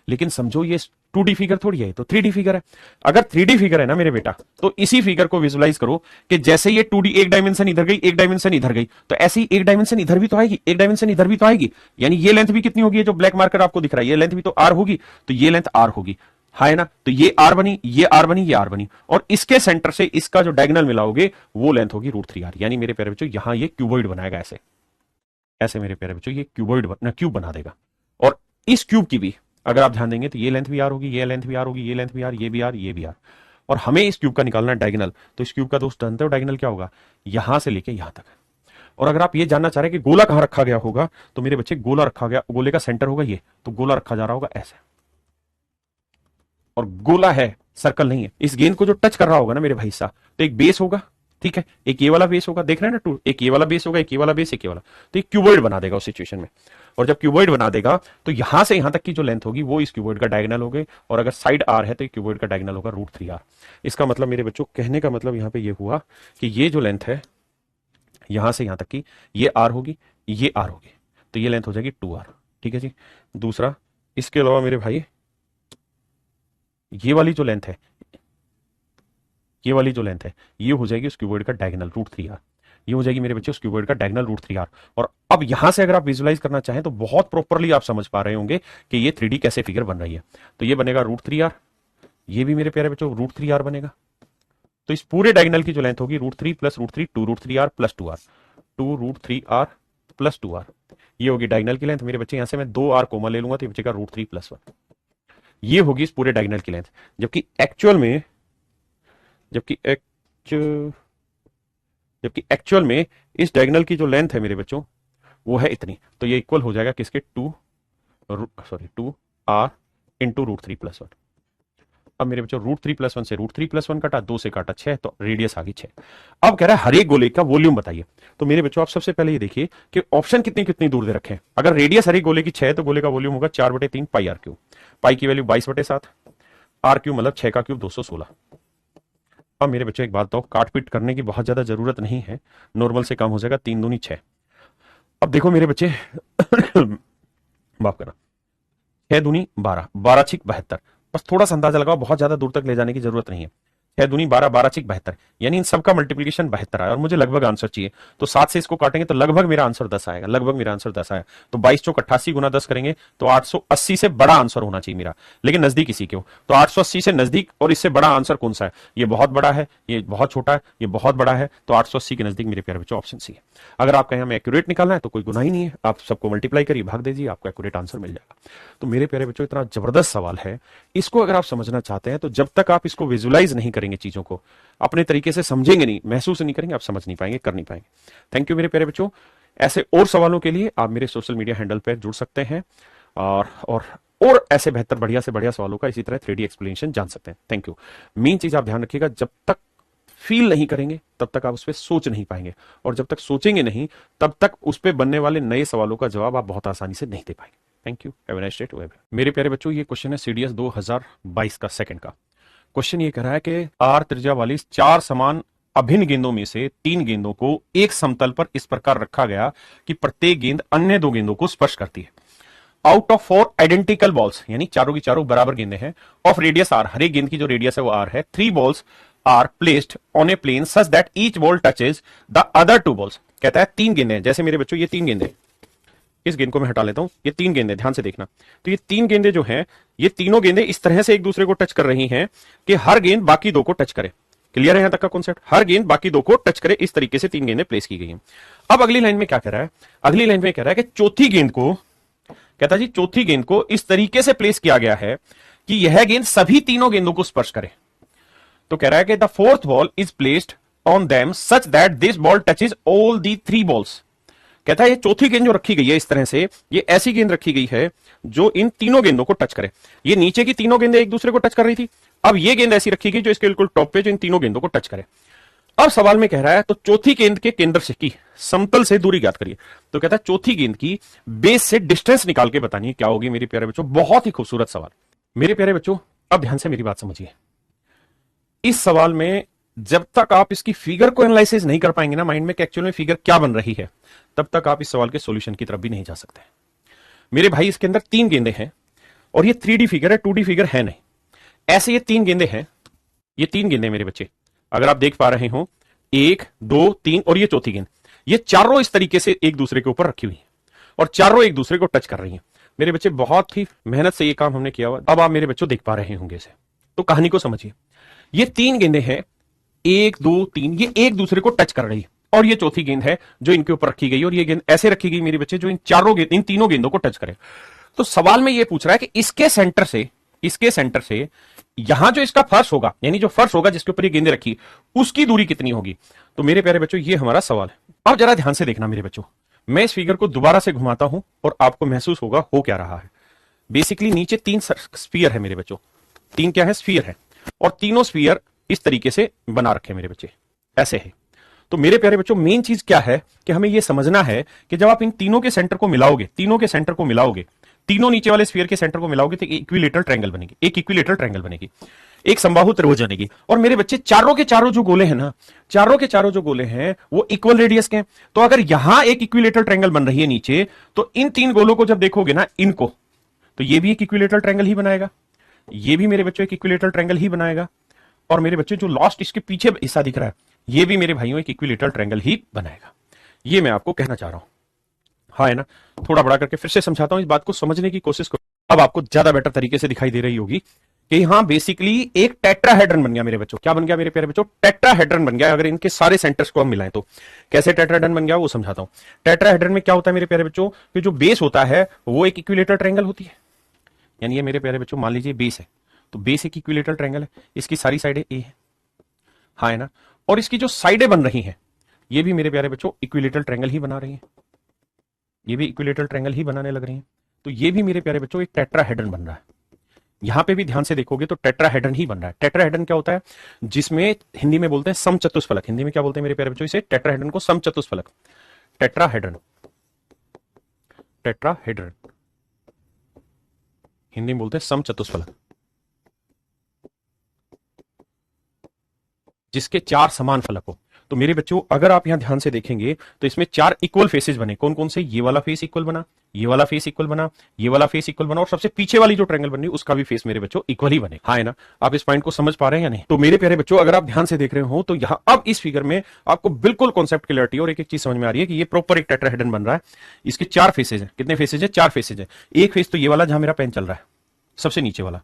लेकिन समझो ये 2D फिगर थोड़ी है, तो 3D फिगर है। अगर 3D फिगर है ना मेरे बेटा, तो इसी फिगर को विजुलाइज करो कि जैसे ये 2D, एक डायमेंशन इधर गई, एक डायमेंशन इधर गई, तो ऐसी ही एक डायमेंशन इधर भी तो आएगी, एक डायमेंशन इधर भी तो आएगी। यानी ये लेंथ भी कितनी होगी? जो ब्लैक मार्कर आपको दिख रहा है, ये लेंथ भी तो आर होगी, तो ये लेंथ आर होगी, है ना। तो ये आर बनी, ये आर बनी, ये आर बनी, और इसके सेंटर से इसका जो डायगोनल मिलाओगे वो लेंथ होगी √3r। यानी मेरे प्यारे बच्चों यहां ये क्यूबॉइड बनाएगा, ऐसे ऐसे मेरे प्यारे बच्चों ये क्यूब बना देगा। और इस क्यूब की भी अगर आप ध्यान देंगे तो ये लेंथ भी आर होगी, ये लेंथ भी आर होगी, ये लेंथ भी आर, ये भी आर, ये भी आर, और हमें इस क्यूब का निकालना है डायगोनल। तो इस क्यूब का दोस्त जानते हो डायगोनल क्या होगा? यहां से लेके यहां तक। और अगर आप ये जानना चाह रहे हैं कि गोला कहां रखा गया होगा, तो मेरे बच्चे गोला रखा गया, गोले का सेंटर होगा ये, तो गोला रखा जा रहा होगा ऐसे, और गोला है, सर्कल नहीं है। इस गेंद को जो टच कर रहा होगा ना मेरे भाई साहब, तो एक बेस होगा, ठीक है, एक ये वाला बेस होगा, देख रहे हैं ना टू, एक ये वाला बेस होगा, एक ये वाला बेस, एक ये वाला, तो एक क्यूबॉइड बना देगा उस सिचुएशन में। और जब क्यूबॉइड बना देगा तो यहां से यहां तक की जो लेंथ होगी वो इस क्यूबॉइड का डायगोनल होगी, और अगर साइड आर है तो क्यूबॉइड का डायगोनल होगा √3r। इसका मतलब मेरे बच्चों, कहने का मतलब यहां पे ये हुआ कि ये जो लेंथ है यहां से यहां तक की, ये आर होगी, ये आर होगी, तो ये लेंथ हो जाएगी 2r, ठीक है जी। दूसरा, इसके अलावा मेरे भाई ये वाली जो लेंथ है, ये वाली जो लेंथ है, ये हो जाएगी उस क्यूबॉइड का डायगोनल √3r। ये हो जाएगी मेरे बच्चे उस क्यूबॉइड का डायगोनल √3r। और अब यहां से अगर आप विजुलाइज करना चाहें तो बहुत प्रॉपरली आप समझ पा रहे होंगे कि ये 3D कैसे फिगर बन रही है। तो ये बनेगा √3r, ये भी मेरे प्यारे बच्चों √3r बनेगा। तो इस पूरे डायगोनल की जो लेंथ होगी √3 + √3, 2√3r + 2r, 2√3r + 2r, ये होगी डायगोनल की लेंथ। मेरे बच्चे यहां से मैं 2r कोमा ले लूंगा तो ये बचेगा √3 + 1, ये होगी इस पूरे डायगोनल की लेंथ। जबकि एक्चुअल में इस डायगोनल की जो लेंथ है मेरे बच्चों वो है इतनी, तो ये इक्वल हो जाएगा किसके? 2r into √3 + 1। अब मेरे बच्चों √3 + 1 से √3 + 1 काटा, 2 से काटा 6, तो रेडियस आ गई 6। अब कह रहा है हर एक गोले का वॉल्यूम बताइए। तो मेरे बच्चों आप सबसे पहले ये देखिए कि ऑप्शन कितनी कितनी दूर दे रखे हैं। अगर रेडियस हर एक गोले की 6 है तो गोले का वॉल्यूम होगा 4/3 πr3, पाई की वैल्यू 22/7, r³ मतलब 6 का क्यूब 216। अब मेरे बच्चों एक बात बताओ, काटपीट करने की बहुत ज्यादा जरूरत नहीं है, नॉर्मल से काम हो जाएगा, 3 दूनी 6। अब देखो मेरे बच्चे माफ करना, 6 दूनी 12, 12 छिक 72, बस थोड़ा सा अंदाजा लगाओ, बहुत ज्यादा दूर तक ले जाने की जरूरत नहीं है। 6 दूनी 12, 12 छिक 72, यानी इन सबका मल्टीप्लीकेशन 72 आया, और मुझे लगभग आंसर चाहिए, तो 7 से इसको काटेंगे तो लगभग मेरा आंसर 10 आएगा, लगभग मेरा आंसर 10 आया। तो 22 चौक 88 गुना 10 करेंगे तो 880 से बड़ा आंसर होना चाहिए मेरा, लेकिन नजदीक इसी के हो। तो 880 से नजदीक और इससे बड़ा आंसर कौन सा है? ये बहुत बड़ा है, ये बहुत छोटा है, ये बहुत बड़ा है, तो 880 के नजदीक मेरे प्यारे बच्चों ऑप्शन सी है। अगर आपका यहाँ में एक्यूरेट निकालना है तो कोई गुनाह ही नहीं है, आप सबको मल्टीप्लाई करिए, भाग दीजिए, आपको एक्यूरेट आंसर मिल जाएगा। तो मेरे प्यारे बच्चों इतना जबरदस्त सवाल है, इसको अगर आप समझना चाहते हैं तो जब तक आप इसको विजुलाइज नहीं करेंगे, चीजों को अपने तरीके से समझेंगे नहीं, महसूस नहीं करेंगे, आप समझ नहीं पाएंगे, कर नहीं पाएंगे। थैंक यू मेरे प्यारे बच्चों। ऐसे और सवालों के लिए आप मेरे सोशल मीडिया हैंडल पर जुड़ सकते हैं, और और ऐसे बेहतर बढ़िया से बढ़िया सवालों का इसी तरह 3D एक्सप्लेनेशन जान सकते हैं। Thank you. मेन चीज आप ध्यान रखिएगा, जब तक फील नहीं करेंगे तब तक आप उस पर सोच नहीं पाएंगे, और जब तक सोचेंगे नहीं तब तक उस पर बनने वाले नए सवालों का जवाब आप बहुत आसानी से नहीं दे पाएंगे। Thank you. Have a nice day to everyone. मेरे प्यारे बच्चों, ये क्वेश्चन है CDS 2022 का सेकंड का क्वेश्चन। ये कह रहा है कि R त्रिज्या वाली 4 समान अभिन्न गेंदों में से 3 गेंदों को एक समतल पर इस प्रकार रखा गया कि प्रत्येक गेंद अन्य 2 गेंदों को स्पर्श करती है। आउट ऑफ 4 आइडेंटिकल बॉल्स, यानी चारों की चारों बराबर गेंदें हैं, ऑफ रेडियस R, हर एक गेंद की जो रेडियस है वो R है, 3 balls are placed on a plane such that each ball touches the other 2 balls. कहता है 3 गेंदें, जैसे मेरे बच्चों ये 3 गेंदें, इस गेंद को मैं हटा लेता हूं, ये 3 गेंदें, ध्यान से देखना। तो ये 3 गेंदें जो हैं, ये तीनों गेंदें इस तरह से एक दूसरे को टच कर रही हैं कि हर गेंद बाकी 2 को टच करे। क्लियर है यहां तक का कॉन्सेप्ट? हर गेंद बाकी 2 को टच करे, इस तरीके से 3 गेंदें प्लेस की गई हैं। अब अगली लाइन में क्या कह रहा है? अगली लाइन में कह रहा है कि चौथी गेंद को, कहता जी चौथी गेंद को इस तरीके से प्लेस किया गया है कि यह गेंद सभी तीनों गेंदों को स्पर्श करे। तो कह रहा है कि the fourth ball is placed on them such that this ball touches all the 3 balls. कहता है ये चौथी गेंद जो रखी गई है इस तरह से, ये ऐसी गेंद रखी गई है जो इन तीनों गेंदों को टच करे। ये नीचे की तीनों गेंदें एक दूसरे को टच कर रही थी, अब ये गेंद ऐसी रखी गई जो इसके बिल्कुल टॉप पे, जो इन तीनों गेंदों को टच करे। अब सवाल में कह रहा है तो चौथी गेंद के केंद्र से की समतल से दूरी ज्ञात करिए। तो कहता है चौथी गेंद की बेस से डिस्टेंस निकाल के बतानी है क्या होगी। मेरे प्यारे बच्चों, बहुत ही खूबसूरत सवाल। मेरे प्यारे बच्चों, अब ध्यान से मेरी बात समझिए। इस सवाल में जब तक आप इसकी फिगर को एनालिसिस नहीं कर पाएंगे ना माइंड में कि एक्चुअल में फिगर क्या बन रही है, तब तक आप इस सवाल के सॉल्यूशन की तरफ भी नहीं जा सकते। मेरे भाई, इसके अंदर 3 गेंदें हैं और ये 3D फिगर है, 2D फिगर है नहीं। ऐसे ये 3 गेंदें हैं, ये 3 गेंदें मेरे बच्चे, अगर आप देख पा रहे हो, 1 2 3 और ये चौथी गेंद, ये चारों इस तरीके से एक दूसरे के ऊपर रखी हुई है और चारों एक दूसरे को टच कर रही हैं। मेरे बच्चे, बहुत ही मेहनत से ये काम हमने किया हुआ। अब आप मेरे बच्चों देख पा रहे होंगे इसे, तो कहानी को समझिए। ये 3 गेंदें हैं, 1 2 3, ये एक दूसरे को टच कर रही है और ये चौथी गेंद है जो इनके ऊपर रखी गई, और ये गेंद ऐसे रखी गई मेरे बच्चे जो इन तीनों गेंदों को टच करे। तो सवाल में ये पूछ रहा है कि इसके सेंटर से यहां जो इसका फर्श होगा, यानी जो फर्श होगा जिसके ऊपर ये गेंदें रखी, उसकी दूरी कितनी होगी। तो मेरे प्यारे बच्चों, ये हमारा सवाल है। अब जरा ध्यान से देखना मेरे बच्चों, मैं इस फिगर को दोबारा से घुमाता हूं और आपको महसूस होगा हो क्या रहा है। बेसिकली नीचे 3 स्फीयर है मेरे बच्चों, 3 क्या है? स्फीयर है, और तीनों स्फीयर इस तरीके से बना रखे मेरे बच्चे, ऐसे है। तो मेरे प्यारे बच्चों, मेन चीज क्या है कि हमें यह समझना है कि जब आप इन तीनों के सेंटर को मिलाओगे, तीनों नीचे वाले स्फीयर के सेंटर को मिलाओगे तो इक्विलेटरल ट्रायंगल बनेगी, एक इक्विलेटरल ट्रायंगल बनेगी, एक समबाहु त्रिभुज बनेगी। और मेरे बच्चे, चारों के चारों जो गोले हैं ना, चारों के चारों जो गोले हैं वो इक्वल रेडियस के हैं। तो अगर यहां एक इक्विलेटरल ट्रायंगल बन रही है नीचे, तो इन 3 गोलों को जब देखोगे ना, इनको, तो ये भी एक इक्विलेटरल ट्रायंगल ही बनाएगा, ये भी मेरे बच्चों एक इक्विलेटरल ट्रायंगल ही बनाएगा, और मेरे बच्चे जो लास्ट इसके पीछे हिस्सा दिख रहा है, ये भी मेरे भाइयों एक इक्विलेटरल ट्रायंगल ही बनाएगा। ये मैं आपको कहना चाह रहा हूं, हाँ है ना। थोड़ा बड़ा करके फिर से समझाता हूं, इस बात को समझने की कोशिश करो, अब आपको ज्यादा बेटर तरीके से दिखाई दे रही होगी कि हाँ बेसिकली एक टेट्राहेड्रन बन गया मेरे बच्चों। क्या बन गया मेरे प्यारे बच्चों? टेट्राहेड्रन बन गया। अगर इनके सारे सेंटर्स को हम मिलाएं तो कैसे टेट्राहेड्रन बन गया वो समझाता हूं। टेट्राहेड्रन में क्या होता है मेरे प्यारे बच्चों, कि जो बेस होता है वो एक इक्विलेटरल ट्रायंगल होती है। यानी ये मेरे प्यारे बच्चों, मान लीजिए बेस है, तो बेस एक इक्विलेटरल ट्रायंगल है, इसकी सारी साइडें ए है, हाँ है ना। और इसकी जो साइडें बन रही हैं, ये भी मेरे प्यारे बच्चों इक्विलेटरल ट्रायंगल ही बना रही हैं, ये भी इक्विलेटरल ट्रायंगल ही बनाने लग रही हैं। तो ये भी मेरे प्यारे बच्चों एक टेट्राहेड्रन बन रहा है। यहां पे भी ध्यान से देखोगे तो टेट्राहेड्रन ही बन रहा है। टेट्राहेड्रन क्या होता है? जिसमें हिंदी में बोलते हैं समचतुष्फलक। हिंदी में क्या बोलते हैं मेरे प्यारे बच्चों? इसे टेट्राहेड्रन को समचतुष्फलक, टेट्राहेड्रन, टेट्राहेड्रन हिंदी में बोलते हैं समचतुष्फलक, जिसके 4 समान फलक हो। तो मेरे बच्चों, अगर आप यहां ध्यान से देखेंगे तो इसमें 4 इक्वल फेसेस बने। कौन कौन से? ये वाला फेस इक्वल बना, ये वाला फेस इक्वल बना, ये वाला फेस इक्वल बना, और सबसे पीछे वाली जो ट्रायंगल बन रही है उसका भी फेस मेरे बच्चों इक्वल ही बने, हाँ है ना। आप इस पॉइंट को समझ पा रहे हैं या नहीं? तो मेरे प्यारे बच्चों, अगर आप ध्यान से देख रहे हो तो यहां अब इस फिगर में आपको बिल्कुल कॉन्सेप्ट क्लियरिटी और एक एक चीज समझ में आ रही है कि ये प्रॉपर एक टेट्राहेड्रन बन रहा है। इसके 4 फेसेज है। कितने फेसेज है? 4 फेसेज है। एक फेस तो ये वाला जहां मेरा पेन चल रहा है, सबसे नीचे वाला।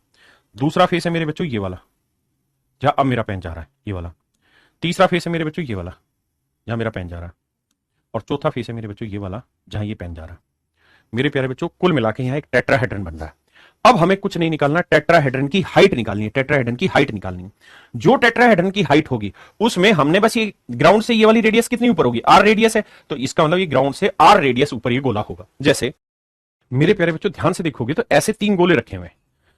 दूसरा फेस है मेरे बच्चों ये वाला, जहां अब मेरा पेन जा रहा है, ये वाला। तीसरा फेस है मेरे बच्चों ये वाला, जहां मेरा पेन जा रहा है। और चौथा फेस है मेरे बच्चों ये वाला, जहां ये पेन जा रहा है। मेरे प्यारे बच्चों, कुल मिलाकर यहां एक टेट्राहेड्रन बन रहा है। अब हमें कुछ नहीं निकालना, टेट्राहेड्रन की हाइट निकालनी है, टेट्राहेड्रन की हाइट निकालनी है। जो टेट्राहेड्रन की हाइट होगी उसमें हमने बस ये ग्राउंड से ये वाली रेडियस कितनी ऊपर होगी? R रेडियस है, तो इसका मतलब ये ग्राउंड से R रेडियस ऊपर ये गोला होगा। जैसे मेरे प्यारे बच्चों ध्यान से देखोगे तो ऐसे 3 गोले रखे हुए हैं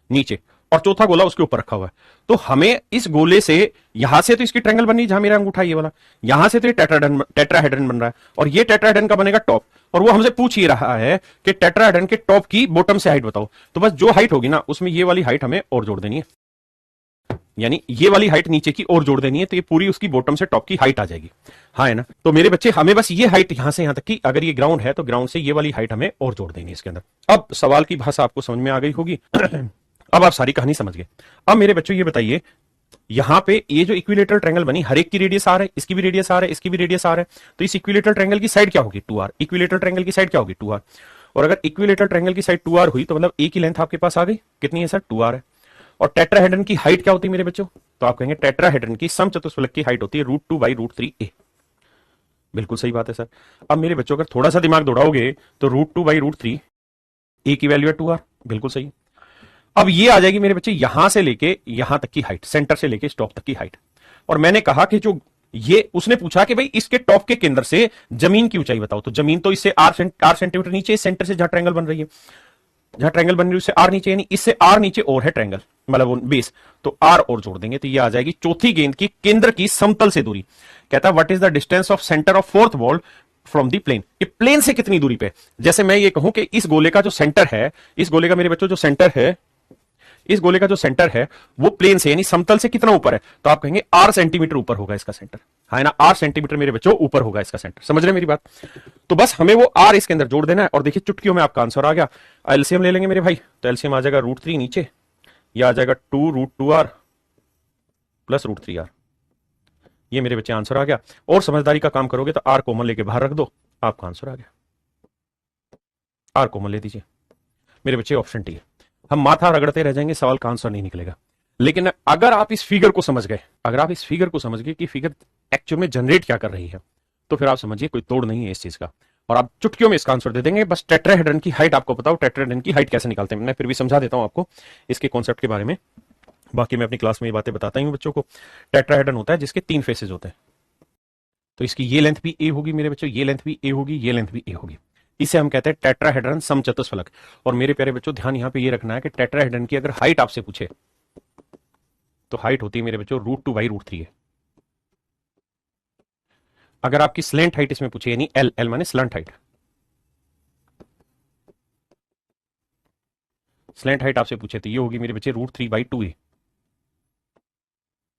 नीचे, और चौथा गोला उसके ऊपर रखा हुआ है। तो हमें इस गोले से, यहां से तो इसकी ट्रायंगल बनी जहां मेरा अंगूठा ये वाला, यहां से तो ये टेट्राहेड्रन बन रहा है, और ये टेट्राहेड्रन का बनेगा टॉप। और वो हमसे पूछ ही रहा है कि टेट्राहेड्रन के टॉप की बॉटम से हाइट बताओ। तो बस जो हाइट होगी ना उसमें ये वाली हाइट हमें और जोड़ देनी है, यानी ये वाली हाइट नीचे की और जोड़ देनी है, तो ये पूरी उसकी बॉटम से टॉप की हाइट आ जाएगी। हाँ है ना। तो मेरे बच्चे हमें बस ये हाइट यहां से यहां तक की, अगर ये ग्राउंड है तो ग्राउंड से ये वाली हाइट हमें और जोड़ देनी है इसके अंदर। अब सवाल की भाषा आपको समझ में आ गई होगी। अब आप सारी कहानी समझ गए। अब मेरे बच्चों ये बताइए, यहां पे ये जो इक्विलेटरल ट्रायंगल बनी, हर एक की रेडियस आर है, इसकी भी रेडियस आर है, इसकी भी रेडियस आर है, तो इस इक्विलेटरल ट्रायंगल की साइड क्या होगी 2r। इक्विलेटरल ट्रायंगल की साइड क्या होगी 2r। और अगर इक्विलेटरल ट्रायंगल की साइड 2r हुई तो मतलब ए की लेंथ आपके पास आ गई, कितनी है सर 2r है। और टेट्राहेड्रन की हाइट क्या होती है मेरे बच्चों, तो आप कहेंगे टेट्राहेड्रन की समचतुष्फलक की हाइट होती है √2 / √3a। बिल्कुल सही बात है सर। अब मेरे बच्चों अगर थोड़ा सा दिमाग दौड़ाओगे तो √2 / √3, ए की वैल्यू है 2r, बिल्कुल सही। अब ये आ जाएगी मेरे बच्चे यहां से लेके यहां तक की हाइट, सेंटर से लेके स्टॉप तक की हाइट। और मैंने कहा कि जो ये उसने पूछा कि भाई इसके टॉप के केंद्र से जमीन की ऊंचाई बताओ, तो जमीन तो इससे आर सेंटीमीटर नीचे, सेंटर से जहां ट्रायंगल बन रही है, जहां ट्रायंगल बन रही है उससे आर नीचे, यानी इससे आर नीचे और है ट्रायंगल, मतलब वो बेस, तो आर और जोड़ देंगे तो ये आ जाएगी चौथी गेंद की केंद्र की समतल से दूरी। कहता है what is the distance of centre of fourth ball from the plane. ये प्लेन से कितनी दूरी पे, जैसे मैं ये कहूं कि इस गोले का जो सेंटर है, इस गोले का मेरे बच्चों जो सेंटर है, इस गोले का जो सेंटर है वो प्लेन से यानी समतल से कितना ऊपर है, तो आप कहेंगे 8 सेंटीमीटर ऊपर होगा इसका सेंटर। हाँ ना, 8 सेंटीमीटर मेरे बच्चों ऊपर होगा इसका सेंटर। समझ रहे मेरी बात। तो बस हमें वो आर इसके अंदर जोड़ देना है, और देखिए चुटकियों में आपका आंसर आ गया। एलसीएम ले लेंगे मेरे भाई, तो एलसीएम आ जाएगा √3 नीचे, यह आ जाएगा 2√2r प्लस √3r। ये मेरे बच्चे आंसर आ गया। और समझदारी का काम करोगे तो आर कॉमन लेके बाहर रख दो, आपका आंसर आ गया। आर कॉमन ले दीजिए मेरे बच्चे, ऑप्शन टी है। हम माथा रगड़ते रह जाएंगे, सवाल का आंसर नहीं निकलेगा। लेकिन अगर आप इस फिगर को समझ गए, अगर आप इस फिगर को समझ गए कि फिगर एक्चुअल में जनरेट क्या कर रही है, तो फिर आप समझिए कोई तोड़ नहीं है इस चीज का, और आप चुटकियों में इसका आंसर दे देंगे। बस टेट्राहेड्रन की हाइट आपको बताओ, टेट्राहेड्रन की हाइट कैसे निकालते हैं, मैं फिर भी समझा देता हूं आपको इसके कॉन्सेप्ट के बारे में। बाकी मैं अपनी क्लास में ये बातें बताता ही हूं बच्चों को। टेट्राहेड्रन होता है जिसके 3 फेसेस होते हैं, तो इसकी ये लेंथ भी ए होगी मेरे बच्चों, ये लेंथ भी ए होगी, ये लेंथ भी ए होगी। इसे हम कहते हैं टेट्राहेड्रन समचतुष्फलक। और मेरे प्यारे बच्चों ध्यान यहां पे ये रखना है कि टेट्राहेड्रन की अगर हाइट आपसे पूछे तो हाइट होती है मेरे बच्चों √2 / √3 है। अगर आपकी स्लेंट हाइट इसमें पूछे, यानी एल, एल माने स्लंट हाइट, स्लेंट हाइट आपसे पूछे तो ये होगी मेरे बच्चे √3 / 2a।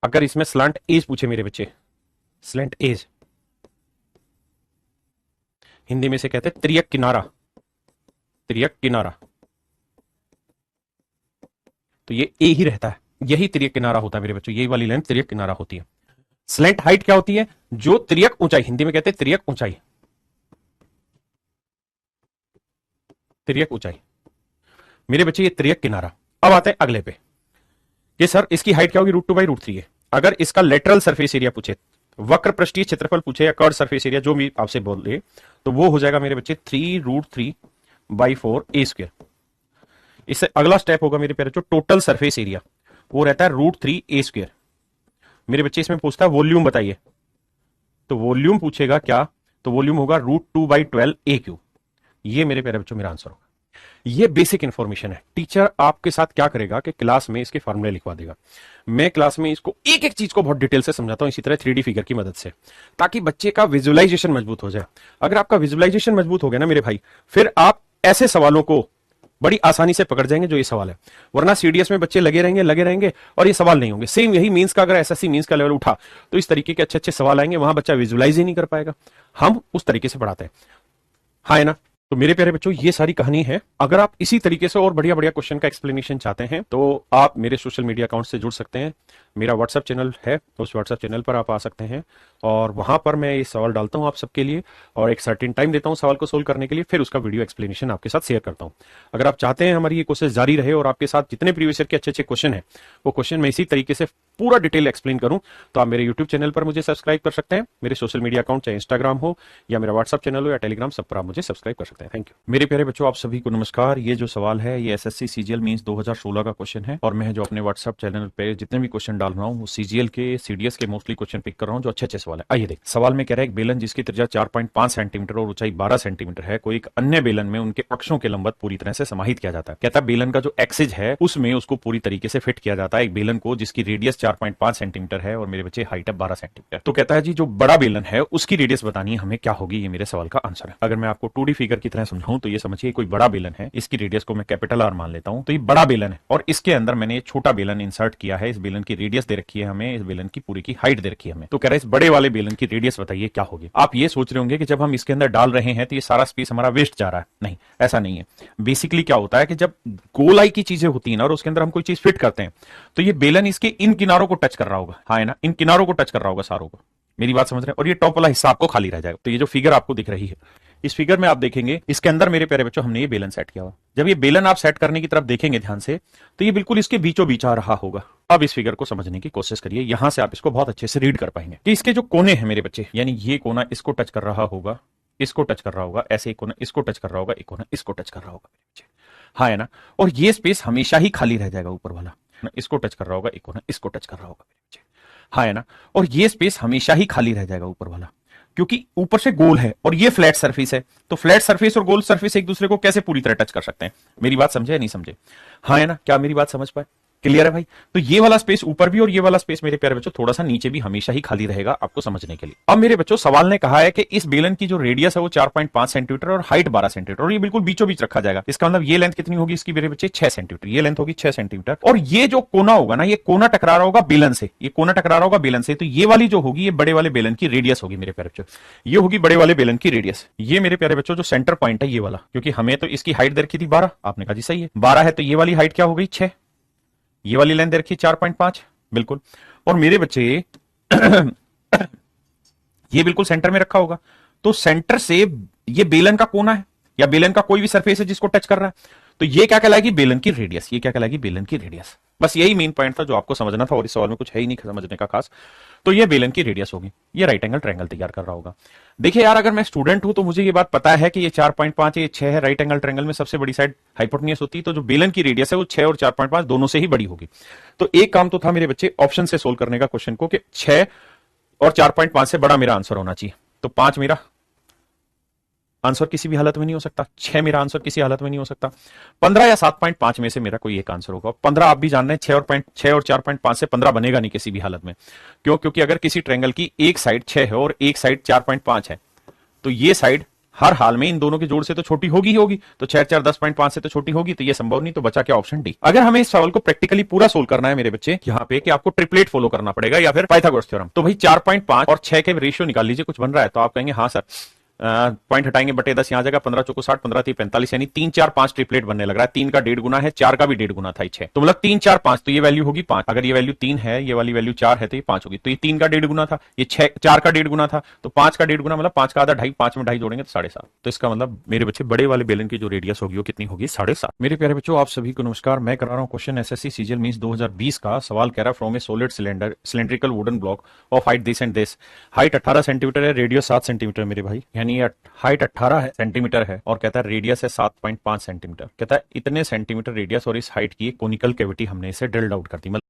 अगर इसमें स्लंट एज पूछे मेरे बच्चे, स्लेंट एज हिंदी में से कहते हैं त्रियक किनारा, त्रियक किनारा, तो ये ए ही रहता है, यही त्रियक किनारा होता है मेरे बच्चों, यही वाली लेंथ त्रियक किनारा होती है। स्लेंट हाइट क्या होती है, जो त्रियक ऊंचाई, हिंदी में कहते हैं त्रियक ऊंचाई, त्रियक ऊंचाई मेरे बच्चे, ये त्रियक किनारा। अब आते हैं अगले पे, ये सर इसकी हाइट क्या होगी √2 / √3 है। अगर इसका लेटरल सरफेस एरिया पूछे, वक्र पृष्ठीय क्षेत्रफल पूछे या कर्व सरफेस एरिया, जो भी आपसे बोल रहे, तो वो हो जाएगा मेरे बच्चे 3√3/4a²। इससे अगला स्टेप होगा मेरे प्यारे, जो टोटल सरफेस एरिया वो रहता है √3a²। मेरे बच्चे इसमें पूछता है वॉल्यूम बताइए, तो वॉल्यूम पूछेगा क्या, तो वॉल्यूम होगा √2 / 12a³। ये मेरे प्यारे बच्चों मेरा आंसर होगा। ये बेसिक इंफॉर्मेशन है। टीचर आपके साथ क्या करेगा कि क्लास में इसके फॉर्मूले लिखवा देगा। मैं क्लास में इसको एक एक चीज को बहुत डिटेल से समझाता हूं, इसी तरह 3D फिगर की मदद से, ताकि बच्चे का विजुअलाइजेशन मजबूत हो जाए। अगर आपका विजुअलाइजेशन मजबूत हो गया ना मेरे भाई, फिर आप ऐसे सवालों को बड़ी आसानी से पकड़ जाएंगे जो ये सवाल है। वरना सीडीएस में बच्चे लगे रहेंगे और ये सवाल नहीं होंगे। सेम यही मींस का, अगर एसएससी मींस का लेवल उठा तो इस तरीके के अच्छे अच्छे सवाल आएंगे, वहां बच्चा विजुअलाइज ही नहीं कर पाएगा। हम उस तरीके से पढ़ाते हैं, हाँ है ना। तो मेरे प्यारे बच्चों ये सारी कहानी है। अगर आप इसी तरीके से और बढ़िया बढ़िया क्वेश्चन का एक्सप्लेनेशन चाहते हैं तो आप मेरे सोशल मीडिया अकाउंट से जुड़ सकते हैं। मेरा व्हाट्सएप चैनल है, उस व्हाट्सएप चैनल पर आप आ सकते हैं और वहां पर मैं ये सवाल डालता हूं आप सबके लिए और एक सर्टेन टाइम देता हूं सवाल को सोल्व करने के लिए, फिर उसका वीडियो एक्सप्लेनेशन आपके साथ शेयर करता हूं। अगर आप चाहते हैं हमारी ये कोशिश जारी रहे और आपके साथ जितने प्रीवियस ईयर के अच्छे अच्छे क्वेश्चन है वो क्वेश्चन मैं इसी तरीके से पूरा डिटेल एक्सप्लेन करूं, तो आप मेरे यूट्यूब चैनल पर मुझे सब्सक्राइब कर सकते हैं। मेरे सोशल मीडिया अकाउंट चाहे इंस्टाग्राम हो या मेरा व्हाट्सएप चैनल हो या टेलीग्राम, सब पर आप मुझे सब्सक्राइब कर सकते हैं। Thank you. मेरे प्यारे बच्चों, आप सभी को नमस्कार। ये जो सवाल है ये एसएससी सीजीएल मींस 2016 का क्वेश्चन है और मैं जो अपने व्हाट्सएप चैनल पे जितने भी क्वेश्चन डाल रहा हूँ वो सीजीएल के सीडीएस के मोस्टली क्वेश्चन पिक कर रहा हूँ जो अच्छे अच्छे सवाल है। आइए देख, सवाल में कह रहा है एक बेलन जिसकी त्रिज्या 4.5 सेंटीमीटर और ऊंचाई 12 सेंटीमीटर है कोई एक अन्य बेलन में उनके अक्षों के लंबत पूरी तरह से समाहित किया जाता है। कहता है बेलन का जो एक्सिस है उसमें उसको पूरी तरीके से फिट किया जाता है एक बेलन को जिसकी रेडियस 4.5 सेंटीमीटर है और मेरे बच्चे हाइट है 12 सेंटीमीटर। तो कहता है जी जो बड़ा बेलन है उसकी रेडियस बतानी है हमें क्या होगी, ये मेरे सवाल का आंसर है। अगर मैं आपको 2D फिगर की तरह समझाऊं तो ये समझिए कोई बड़ा बेलन है, इसकी रेडियस को मैं कैपिटल आर मान लेता हूं, तो ये बड़ा बेलन है और इसके अंदर मैंने छोटा बेलन इंसर्ट किया है। इस बेलन की रेडियस दे रखी है हमें, इस बेलन की पूरी की हाइट दे रखी है हमें। तो कह रहा है इस बड़े वाले बेलन की रेडियस बताइए क्या होगी। आप ये सोच रहे होंगे कि जब हम इसके अंदर डाल रहे हैं तो ये सारा स्पेस हमारा वेस्ट जा रहा है, नहीं ऐसा नहीं है। बेसिकली क्या होता है कि जब गोलाई की चीजें होती है ना और उसके अंदर हम कोई चीज फिट करते हैं तो ये बेलन इसके इन किनारों को टच कर रहा होगा, हाँ है ना, इन किनारों को टच कर रहा होगा सारों को, मेरी बात समझ रहे हैं, और ये टॉप वाला हिस्सा आपको खाली रह जाएगा। तो ये जो फिगर आपको दिख रही है इस फिगर में आप देखेंगे इसके अंदर मेरे प्यारे बच्चों हमने ये बेलन सेट किया हुआ। जब ये बेलन आप सेट करने की तरफ देखेंगे ध्यान से तो ये बिल्कुल इसके बीचों बीच आ रहा होगा। अब इस फिगर को समझने की कोशिश करिए, यहां से आप इसको बहुत अच्छे से रीड कर पाएंगे कि इसके जो कोने हैं मेरे बच्चे, यानी ये कोना इसको टच कर रहा होगा, इसको टच कर रहा होगा, ऐसे एक कोना इसको टच कर रहा होगा, एक कोना इसको टच कर रहा होगा मेरे बच्चे, हाँ है ना। और ये स्पेस हमेशा ही खाली रह जाएगा, ऊपर वाला इसको टच कर रहा होगा, एक कोना इसको टच कर रहा होगा मेरे बच्चे, हाँ है ना। और ये स्पेस हमेशा ही खाली रह जाएगा ऊपर वाला, क्योंकि ऊपर से गोल है और ये फ्लैट सरफेस है। तो फ्लैट सरफेस और गोल सरफेस एक दूसरे को कैसे पूरी तरह टच कर सकते हैं, मेरी बात समझे या नहीं समझे, हाँ है ना। क्या मेरी बात समझ पाए, क्लियर है भाई। तो ये वाला स्पेस ऊपर भी और ये वाला स्पेस मेरे प्यारे बच्चों थोड़ा सा नीचे भी हमेशा ही खाली रहेगा आपको समझने के लिए। अब मेरे बच्चों सवाल ने कहा है कि इस बेलन की जो रेडियस है वो 4.5 सेंटीमीटर और हाइट 12 सेंटीमीटर और ये बिल्कुल बीचों बीच रखा जाएगा। इसका मतलब ये लेंथ कितनी होगी इसकी मेरे बच्चे 6 सेंटीमीटर, ये लेंथ होगी 6 सेंटीमीटर। और ये जो कोना होगा ना, ये कोना टकरा रहा होगा बेलन से, ये कोना टकरा रहा होगा बेलन से, तो ये वाली जो होगी ये बड़े वाले बेलन की रेडियस होगी मेरे प्यारे बच्चों, ये होगी बड़े वाले बेलन की रेडियस। ये मेरे प्यारे बच्चों जो सेंटर पॉइंट है ये वाला, क्योंकि हमें तो इसकी हाइट दे रखी थी 12, आपने कहा जी सही है 12 है, तो ये वाली हाइट क्या हो गई 6, ये वाली लेंथ दे रखी 4.5 बिल्कुल। और मेरे बच्चे ये बिल्कुल सेंटर में रखा होगा, तो सेंटर से ये बेलन का कोना है या बेलन का कोई भी सरफेस है जिसको टच कर रहा है, तो ये क्या कहलाएगी बेलन की रेडियस, ये क्या कहलाएगी बेलन की रेडियस। बस यही मेन पॉइंट था जो आपको समझना था और इस सवाल में कुछ है ही नहीं समझने का खास। तो ये बेलन की रेडियस होगी, ये राइट एंगल ट्रायंगल तैयार कर रहा होगा। देखिए यार अगर मैं स्टूडेंट हूं तो मुझे ये बात पता है कि ये 4.5 ये 6 है, राइट एंगल ट्रायंगल में सबसे बड़ी साइड हाइपोटेन्यूस होती है, तो जो बेलन की रेडियस है वो 6 और 4.5 दोनों से ही बड़ी होगी। तो एक काम तो था मेरे बच्चे ऑप्शन से सोल्व करने का क्वेश्चन को कि 6 और 4.5 से बड़ा मेरा आंसर होना चाहिए, तो 5 मेरा आंसर किसी भी हालत में नहीं हो सकता, 6 मेरा आंसर किसी हालत में नहीं हो सकता, 15 या 7.5 में से मेरा कोई एक आंसर होगा। 15 आप भी जान रहे हैं 6 और 4.5 से 15 बनेगा नहीं किसी भी हालत में। क्यों? क्योंकि अगर किसी ट्रायंगल की एक साइड 6 है और एक साइड 4.5 है तो ये साइड हर हाल में इन दोनों के जोड़ से तो छोटी होगी ही होगी, तो 6 4 10.5 से तो छोटी होगी, तो ये संभव नहीं। तो बचा क्या ऑप्शन डी। अगर हमें इस सवाल को प्रैक्टिकली पूरा सोल्व करना है मेरे बच्चे यहाँ पे कि आपको ट्रिपलेट फॉलो करना पड़ेगा या फिर पाइथागोरस थ्योरम, तो भाई 4.5 और 6 के रेशियो निकाल लीजिए, कुछ बन रहा है तो आप कहेंगे हाँ सर, पॉइंट हटाएंगे बटे 10 यहां जाएगा, 15 चौको 60, 15 45, यानी 3 4 5 ट्रिपलेट बनने लग रहा है। 3 का 1.5 गुना है, 4 का भी 1.5 गुना था 6, तो मतलब 3 4 5, तो ये वैल्यू होगी 5। अगर ये वैल्यू 3 है, ये वाली वैल्यू 4 है तो ये 5 होगी, तो ये 3 का 1.5 गुना था, ये 4 का 1.5 गुना था, तो 5 का 1.5 गुना मतलब 5 का आधा 2.5, 5 में 2.5 जोड़ेंगे तो 7.5। तो इसका मतलब मेरे बच्चे बड़े वाले बेलन की जो रेडियस होगी वो कितनी होगी 7.5। मेरे प्यारे बच्चों आप सभी को नमस्कार, मैं करा रहा हूँ क्वेश्चन एसएससी सीजीएल मींस 2020 का। सवाल कह रहा है from a solid cylindrical wooden block of height this and this, height 18 centimetre है, रेडियस 7 सेंटीमीटर मेरे भाई, यानी हाइट 18 सेंटीमीटर है और कहता है रेडियस है 7.5 सेंटीमीटर। कहता है इतने सेंटीमीटर रेडियस और इस हाइट की कोनिकल कैविटी हमने इसे ड्रिल्ड आउट कर दी, मतलब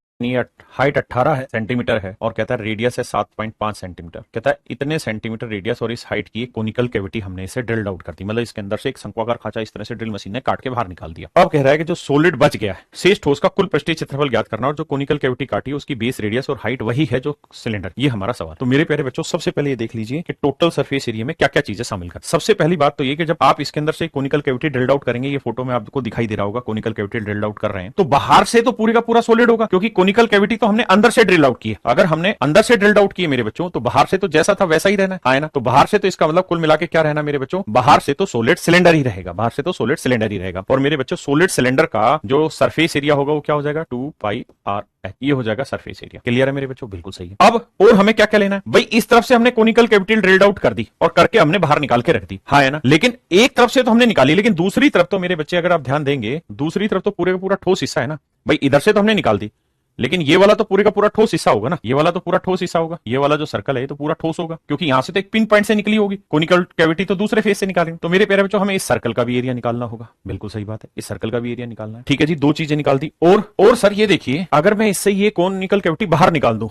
हाइट 18 सेंटीमीटर है और कहता है रेडियस है 7.5 सेंटीमीटर। कहता है इतने सेंटीमीटर रेडियस और इस हाइट की कोनिकल कैविटी हमने इसे ड्रिल्ड आउट कर दी, मतलब इसके अंदर से एक शंक्वाकार खांचा इस तरह से ड्रिल मशीन ने काट के बाहर निकाल दिया। अब कह रहा है कि जो सॉलिड बच गया है शेष ठोस का कुल पृष्ठीय क्षेत्रफल ज्ञात करना और जो कोनिकल कैविटी काटी है उसकी बेस रेडियस और हाइट वही है जो सिलेंडर। ये हमारा सवाल। तो मेरे प्यारे बच्चों सबसे पहले ये देख लीजिए कि टोटल सरफेस एरिया में क्या क्या चीजें शामिल कर। सबसे पहली बात तो ये कि जब आप इसके अंदर से कोनिकल कैविटी ड्रिल्ड आउट करेंगे, ये फोटो में आपको दिखाई दे रहा होगा कोनिकल कैविटी ड्रिल्ड आउट कर रहे हैं, तो बाहर से तो पूरे का पूरा सॉलिड होगा क्योंकि कोनिकल कैविटी तो हमने अंदर से ड्रिल आउट किए। अगर हमने अंदर से ड्रिल्ड आउट किए मेरे बच्चों तो बाहर से तो जैसा था वैसा ही रहना है ना। तो बाहर से तो इसका मतलब कुल मिला के क्या रहना मेरे बच्चों, बाहर से तो सॉलिड सिलेंडर ही रहेगा, बाहर से तो सॉलिड सिलेंडर ही रहेगा। और मेरे बच्चों सॉलिड सिलेंडर का जो सरफेस एरिया होगा वो क्या हो जाएगा 2πr, ये हो जाएगा सरफेस एरिया। क्लियर है मेरे बच्चों, बिल्कुल सही है। अब और हमें क्या क्या लेना है भाई, इस तरफ से हमने कोनिकल कैविटी ड्रिल्ड आउट कर दी और करके हमने बाहर निकाल के रख दी, हाँ है ना। लेकिन एक तरफ से तो हमने निकाली, लेकिन दूसरी तरफ तो मेरे बच्चे अगर आप ध्यान देंगे दूसरी तरफ तो पूरे का पूरा ठोस हिस्सा है ना भाई, इधर से तो हमने निकाल दी लेकिन ये वाला तो पूरे का पूरा ठोस हिस्सा होगा ना, ये वाला तो पूरा ठोस हिस्सा होगा, ये वाला जो सर्कल है ये तो पूरा ठोस होगा, क्योंकि यहां से तो एक पिन पॉइंट से निकली होगी, कोनिकल कैविटी तो दूसरे फेस से निकालेंगे। तो मेरे प्यारे बच्चों हमें इस सर्कल का भी एरिया निकालना होगा, बिल्कुल सही बात है, इस सर्कल का भी एरिया निकालना है। ठीक है जी, दो चीजें निकाल दी। और सर ये देखिए, अगर मैं इससे ये कोनिकल कैविटी बाहर निकाल दूं,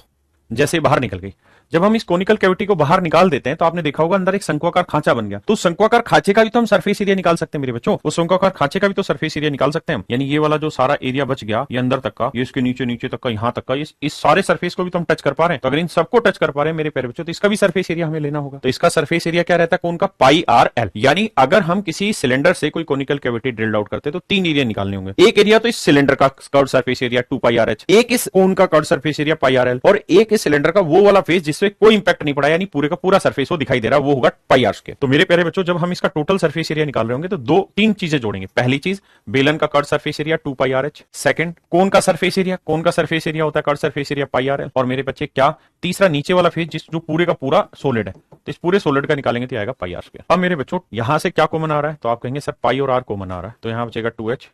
जैसे बाहर निकल गई, जब हम इस कोनिकल कैविटी को बाहर निकाल देते हैं तो आपने देखा होगा अंदर एक शंक्वाकार खांचा बन गया, तो शंक्वाकार खांचे का भी तो हम सरफेस एरिया निकाल सकते हैं मेरे बच्चों, उस शंक्वाकार खांचे का भी तो सरफेस एरिया निकाल सकते हैं हम। यानी ये वाला जो सारा एरिया बच गया, ये अंदर तक का, ये इसके नीचे नीचे तक का, यहां तक का, इस सारे सरफेस को भी तो हम टच कर पा रहे हैं। तो अगर इन सबको टच कर पा रहे हैं मेरे प्यारे बच्चों, तो इसका भी सरफेस एरिया हमें लेना होगा। तो इसका सरफेस एरिया क्या रहता है कोन का, पाई आर एल। यानी अगर हम किसी सिलेंडर से कोई कोनिकल कैविटी ड्रिल्ड आउट करते हैं तो तीन एरिया निकालने होंगे। एक एरिया तो इस सिलेंडर का curve surface area 2 pi R H, एक इस कोन का curve surface area pi R L, और एक इस सिलेंडर का वो वाला फेस जिससे कोई इंपैक्ट नहीं पड़ा, यानी पूरे का पूरा सरफेस वो दिखाई दे रहा है, वो होगा पाई आर स्क्वायर। तो मेरे प्यारे बच्चों जब हम इसका टोटल सरफेस एरिया निकाल रहे होंगे तो दो तीन चीजें जोड़ेंगे। पहली चीज, बेलन का curve surface area 2 pi R H. Second, कोन का सरफेस एरिया, कोन का सरफेस एरिया होता है curve surface area pi R L. और मेरे बच्चे क्या, तीसरा नीचे वाला फेस जिस जो पूरे का पूरा सोलिड है, तो इस पूरे सोलिड का निकालेंगे तो आएगा पाई आर स्क्वायर। अब मेरे बच्चों यहां से क्या कॉमन आ रहा है, तो आप कहेंगे सर पाई और आर कॉमन आ रहा है, तो यहां बचेगा 2h,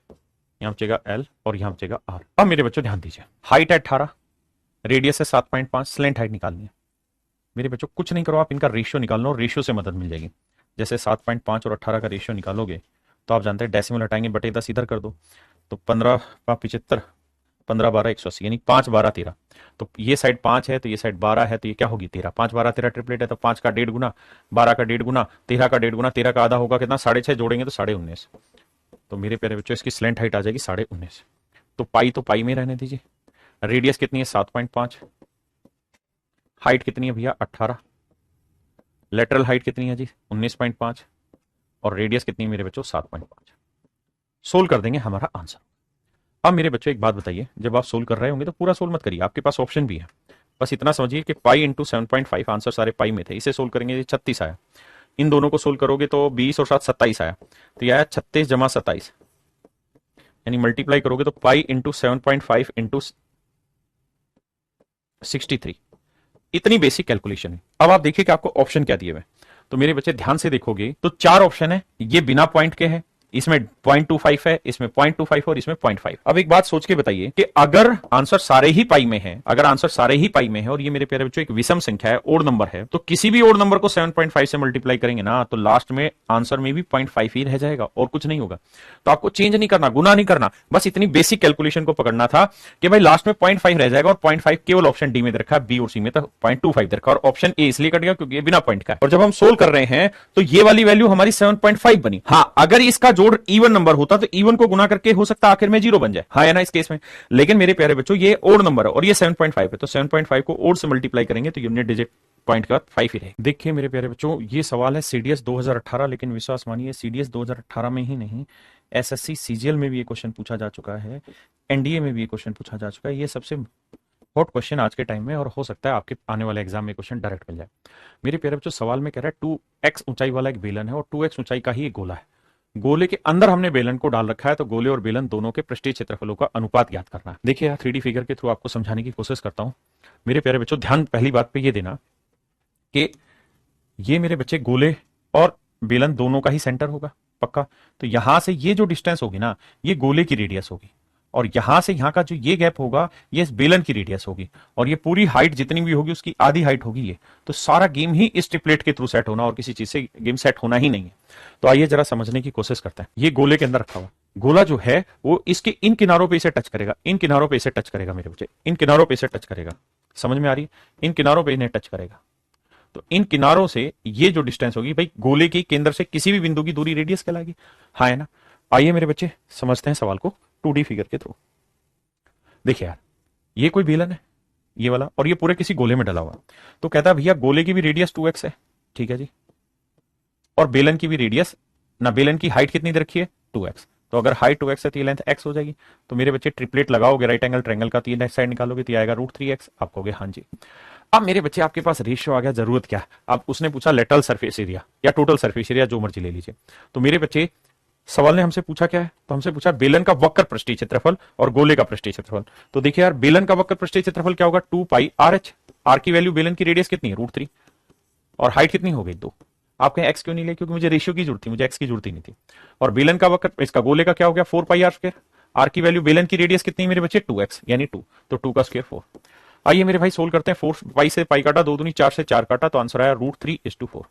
यहां बचेगा l और यहां बचेगा r। अब मेरे बच्चों ध्यान दीजिए, हाइट है 18, रेडियस है 7.5, स्लेंट हाइट निकालनी है। मेरे बच्चों कुछ नहीं करो, आप इनका रेशियो निकाल लो, रेशियो से मदद मिल जाएगी। जैसे 7.5 और 18 का रेशियो निकालोगे तो आप जानते हैं डेसिमल हटाएंगे, बटे 10 इधर कर दो, तो 15×75, 15×12 180, यानी 5×12 13। तो ये साइड 5 है तो ये साइड 12 है, तो ये क्या होगी 13। 5×12 13 ट्रिपलेट है, तो 5 का 1.5 गुना, 12 का 1.5 गुना, 13 का 1.5 गुना, 13 का आधा होगा कितना, 6.5, जोड़ेंगे तो 19.5। तो मेरे प्यारे बच्चों इसकी स्लेंट हाइट आ जाएगी 19.5। तो पाई में रहने दीजिए। रेडियस कितनी है 7.5, हाइट कितनी है भैया 18, लेटरल हाइट कितनी है जी 19.5, और रेडियस कितनी है मेरे बच्चों 7.5। सोल्व कर देंगे, हमारा आंसर। अब मेरे बच्चों एक बात बताइए, जब आप सोल्व कर रहे होंगे तो पूरा सोल्व मत करिए, आपके पास ऑप्शन भी है, बस इतना समझिए कि पाई इंटू 7.5, आंसर सारे पाई में थे, इसे सोल्व करेंगे 36 आया। इन दोनों को सोल्व करोगे तो 20 और 7 27 आया, तो यह आया 36 जमा 27, यानी मल्टीप्लाई करोगे तो पाई इंटू 7.5 इंटू 63। इतनी बेसिक कैलकुलेशन है। अब आप देखिए कि आपको ऑप्शन क्या दिए हुए, तो मेरे बच्चे ध्यान से देखोगे तो 4 ऑप्शन है, ये बिना पॉइंट के हैं, इसमें 0.25 है, इसमें 0.25 और इसमें 0.5। अब एक बात सोच के बताइए कि अगर आंसर सारे ही पाई में है, अगर आंसर सारे ही पाई में है और ये मेरे प्यारे बच्चों एक विषम संख्या है, ओड नंबर है, तो किसी भी ओड नंबर को 7.5 से मल्टीप्लाई करेंगे ना तो लास्ट में आंसर में भी 0.5 ही रह जाएगा और कुछ नहीं होगा। तो आपको चेंज नहीं करना, गुना नहीं करना, बस इतनी बेसिक कैलकुलेशन को पकड़ना था कि भाई लास्ट में 0.5 रह जाएगा, और 0.5 केवल ऑप्शन डी में रखा है, बी और सी में तो 0.25 रखा, और ऑप्शन ए इसलिए कट गया क्योंकि ये बिना पॉइंट का है। और जब हम सोल्व कर रहे हैं तो ये वाली वैल्यू हमारी 7.5 बनी। हाँ, अगर इसका जोड़ इवन नंबर होता तो इवन को गुना करके हो सकता आखिर में 0 बन जाए, हाँ है ना इस केस में। लेकिन मेरे प्यारे बच्चों ये ओड नंबर है और ये 7.5 है, तो 7.5 को ओड से मल्टीप्लाई करेंगे तो यूनिट डिजिट पॉइंट का 5 ही रहेगा। देखिए मेरे प्यारे बच्चों, ये सवाल है सीडीएस 2018, लेकिन विश्वास मानिए सीडीएस 2018 में ही नहीं, एसएससी सीजीएल में भी ये क्वेश्चन पूछा जा चुका है, एनडीए में भी ये क्वेश्चन पूछा जा चुका है। ये सबसे हॉट क्वेश्चन आज के टाइम में, और हो सकता है आपके आने वाले एग्जाम में क्वेश्चन डायरेक्ट मिल जाए। मेरे प्यारे बच्चों सवाल में कह रहा है 2x ऊंचाई वाला एक बेलन है और 2x ऊंचाई का ही एक गोला है, गोले के अंदर हमने बेलन को डाल रखा है, तो गोले और बेलन दोनों के पृष्ठीय क्षेत्रफलों का अनुपात ज्ञात करना है। देखिए यार 3D फिगर के थ्रू आपको समझाने की कोशिश करता हूं। मेरे प्यारे बच्चों ध्यान पहली बात पे ये देना कि ये मेरे बच्चे गोले और बेलन दोनों का ही सेंटर होगा पक्का, तो यहां से ये जो डिस्टेंस होगी ना ये गोले की रेडियस होगी, और यहां से यहां का जो ये गैप होगा ये इस बेलन की रेडियस होगी, और ये पूरी हाइट जितनी भी होगी उसकी आधी हाइट होगी ये। तो सारा गेम ही इस ट्रिपलेट के थ्रू सेट होना, और किसी चीज से गेम सेट होना ही नहीं है। तो आइए जरा समझने की कोशिश करते हैं। ये गोले के अंदर रखा हुआ गोला जो है वो इसके इन किनारों पे इसे टच करेगा, इन किनारों पे इसे टच करेगा मेरे बच्चे, इन किनारों पे इसे टच करेगा, समझ में आ रही है, इन किनारों पे इन्हें टच करेगा। तो इन किनारों से ये जो डिस्टेंस होगी भाई गोले के केंद्र से किसी भी बिंदु की दूरी रेडियस कहलाएगी, हाँ है ना। आइए मेरे बच्चे समझते हैं सवाल को 2D फिगर के थ्रू। देखिए यार ये कोई बेलन है ये वाला, और ये पूरे किसी गोले में डला हुआ, तो कहता है भैया गोले की भी रेडियस 2x है, ठीक है जी, और बेलन की भी रेडियस ना, बेलन की हाइट कितनी दे रखी है 2x, तो अगर हाइट 2x है तो ये लेंथ x हो जाएगी। तो मेरे बच्चे ट्रिपलेट लगाओगे राइट एंगल ट्रायंगल का, तीन साइड निकालोगे तो आएगा √3x, आप कहोगे हाँ जी। अब मेरे बच्चे आपके पास रेशियो आ गया, जरूरत क्या, अब उसने पूछा लेटरल सरफेस एरिया या टोटल सरफेस एरिया, जो मर्जी ले लीजिए। तो मेरे बच्चे सवाल ने हमसे पूछा क्या है, तो हमसे पूछा बेलन का वक्र पृष्ठीय क्षेत्रफल और गोले का पृष्ठीय क्षेत्रफल। तो देखिए यार बेलन का वक्र पृष्ठीय क्षेत्रफल क्या होगा 2 पाई RH, आर की वैल्यू बेलन की रेडियस कितनी है √3, और हाइट कितनी हो गई 2। आप कहें x क्यों नहीं ले, क्योंकि मुझे रेशियो की जरूरत थी, मुझे x की जरूरत ही नहीं थी। और बेलन का वक्र इसका गोले का क्या हो गया 4 पाई R स्क्वायर, आर की वैल्यू, बेलन की रेडियस कितनी है मेरे बच्चे, 2x यानी 2, तो 2 का स्क्वायर 4। आइए मेरे भाई सोल्व करते हैं। 4 पाई से पाई काटा, 2 दूनी 4 से 4 काटा, तो आंसर आया √3:4।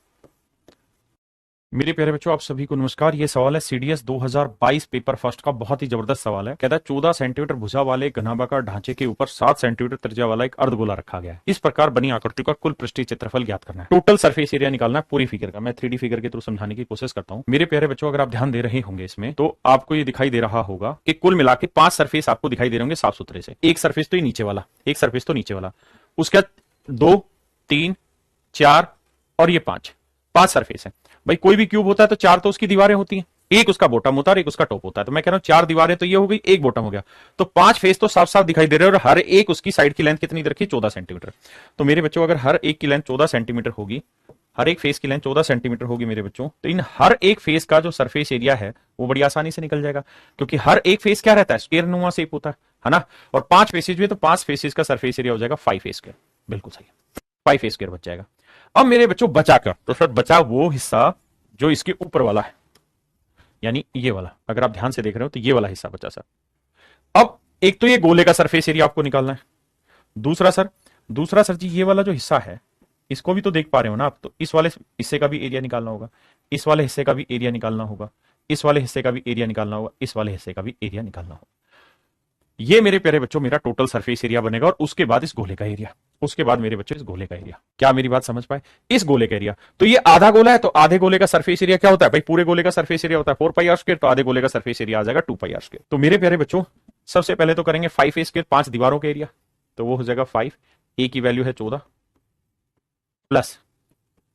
मेरे प्यारे बच्चों आप सभी को नमस्कार। ये सवाल है सीडीएस 2022 पेपर फर्स्ट का, बहुत ही जबरदस्त सवाल है। कहता है 14 सेंटीमीटर भुजा वाले घनाभाकार ढांचे के ऊपर 7 सेंटीमीटर त्रिज्या वाला एक अर्धगोला रखा गया है। इस प्रकार बनी आकृति का कुल पृष्ठीय क्षेत्रफल ज्ञात करना है। टोटल सरफेस एरिया निकालना है पूरी फिगर का। मैं 3D फिगर के थ्रू समझाने की कोशिश करता हूँ। मेरे प्यारे बच्चों अगर आप ध्यान दे रहे होंगे इसमें, तो आपको ये दिखाई दे रहा होगा कि कुल मिला के 5 सरफेस आपको दिखाई दे रहे होंगे साफ सुथरे से। एक सरफेस तो नीचे वाला, एक सरफेस तो नीचे वाला, उसका 2, 3, 4 और ये 5 सरफेस है। भाई कोई भी क्यूब होता है तो 4 तो उसकी दीवारें होती हैं, एक उसका बॉटम होता है और एक उसका टॉप होता है। तो मैं कह रहा हूं 4 दीवारें तो ये हो गई, एक बॉटम हो गया, तो 5 फेस तो साफ साफ दिखाई दे रहे हैं और हर एक उसकी साइड की लेंथ कितनी रखी, 14 सेंटीमीटर। तो मेरे बच्चों अगर हर एक की लेंथ 14 सेंटीमीटर होगी, हर एक फेस की लेंथ 14 सेंटीमीटर होगी मेरे बच्चों, तो इन हर एक फेस का जो सरफेस एरिया है वो बड़ी आसानी से निकल जाएगा, क्योंकि हर एक फेस क्या रहता है, स्क्वायर नुमा शेप होता है ना। और 5 फेसेज हुए तो 5 फेसेज का सरफेस एरिया हो जाएगा 5 स्क्वायर। बिल्कुल सही है, 5 स्क्वायर बच जाएगा। अब मेरे बच्चों बचा कर, तो सर बचा वो हिस्सा जो इसके ऊपर वाला है, यानी ये वाला। अगर आप ध्यान से देख रहे हो तो ये वाला हिस्सा बचा सर। अब एक तो ये गोले का सरफेस एरिया आपको निकालना है, दूसरा सर जी ये वाला जो हिस्सा है इसको भी तो देख पा रहे हो ना आप, तो इस वाले हिस्से का भी एरिया निकालना होगा, इस वाले हिस्से का भी एरिया निकालना होगा, इस वाले हिस्से का भी एरिया निकालना होगा, इस वाले हिस्से का भी एरिया निकालना होगा। ये मेरे प्यारे बच्चों मेरा टोटल सरफेस एरिया बनेगा, और उसके बाद इस गोले का एरिया, उसके बाद मेरे बच्चों इस गोले का एरिया। क्या मेरी बात समझ पाए? इस गोले का एरिया, तो ये आधा गोला है, तो आधे गोले का सरफेस एरिया क्या होता है भाई, पूरे गोले का सरफेस एरिया होता है 4πr², तो आधे गोले का सरफेस एरिया आ जाएगा 2πr²। तो मेरे प्यारे बच्चों सबसे पहले तो करेंगे 5a², 5 दीवारों का एरिया, तो वो हो जाएगा 5, ए की वैल्यू है 14, प्लस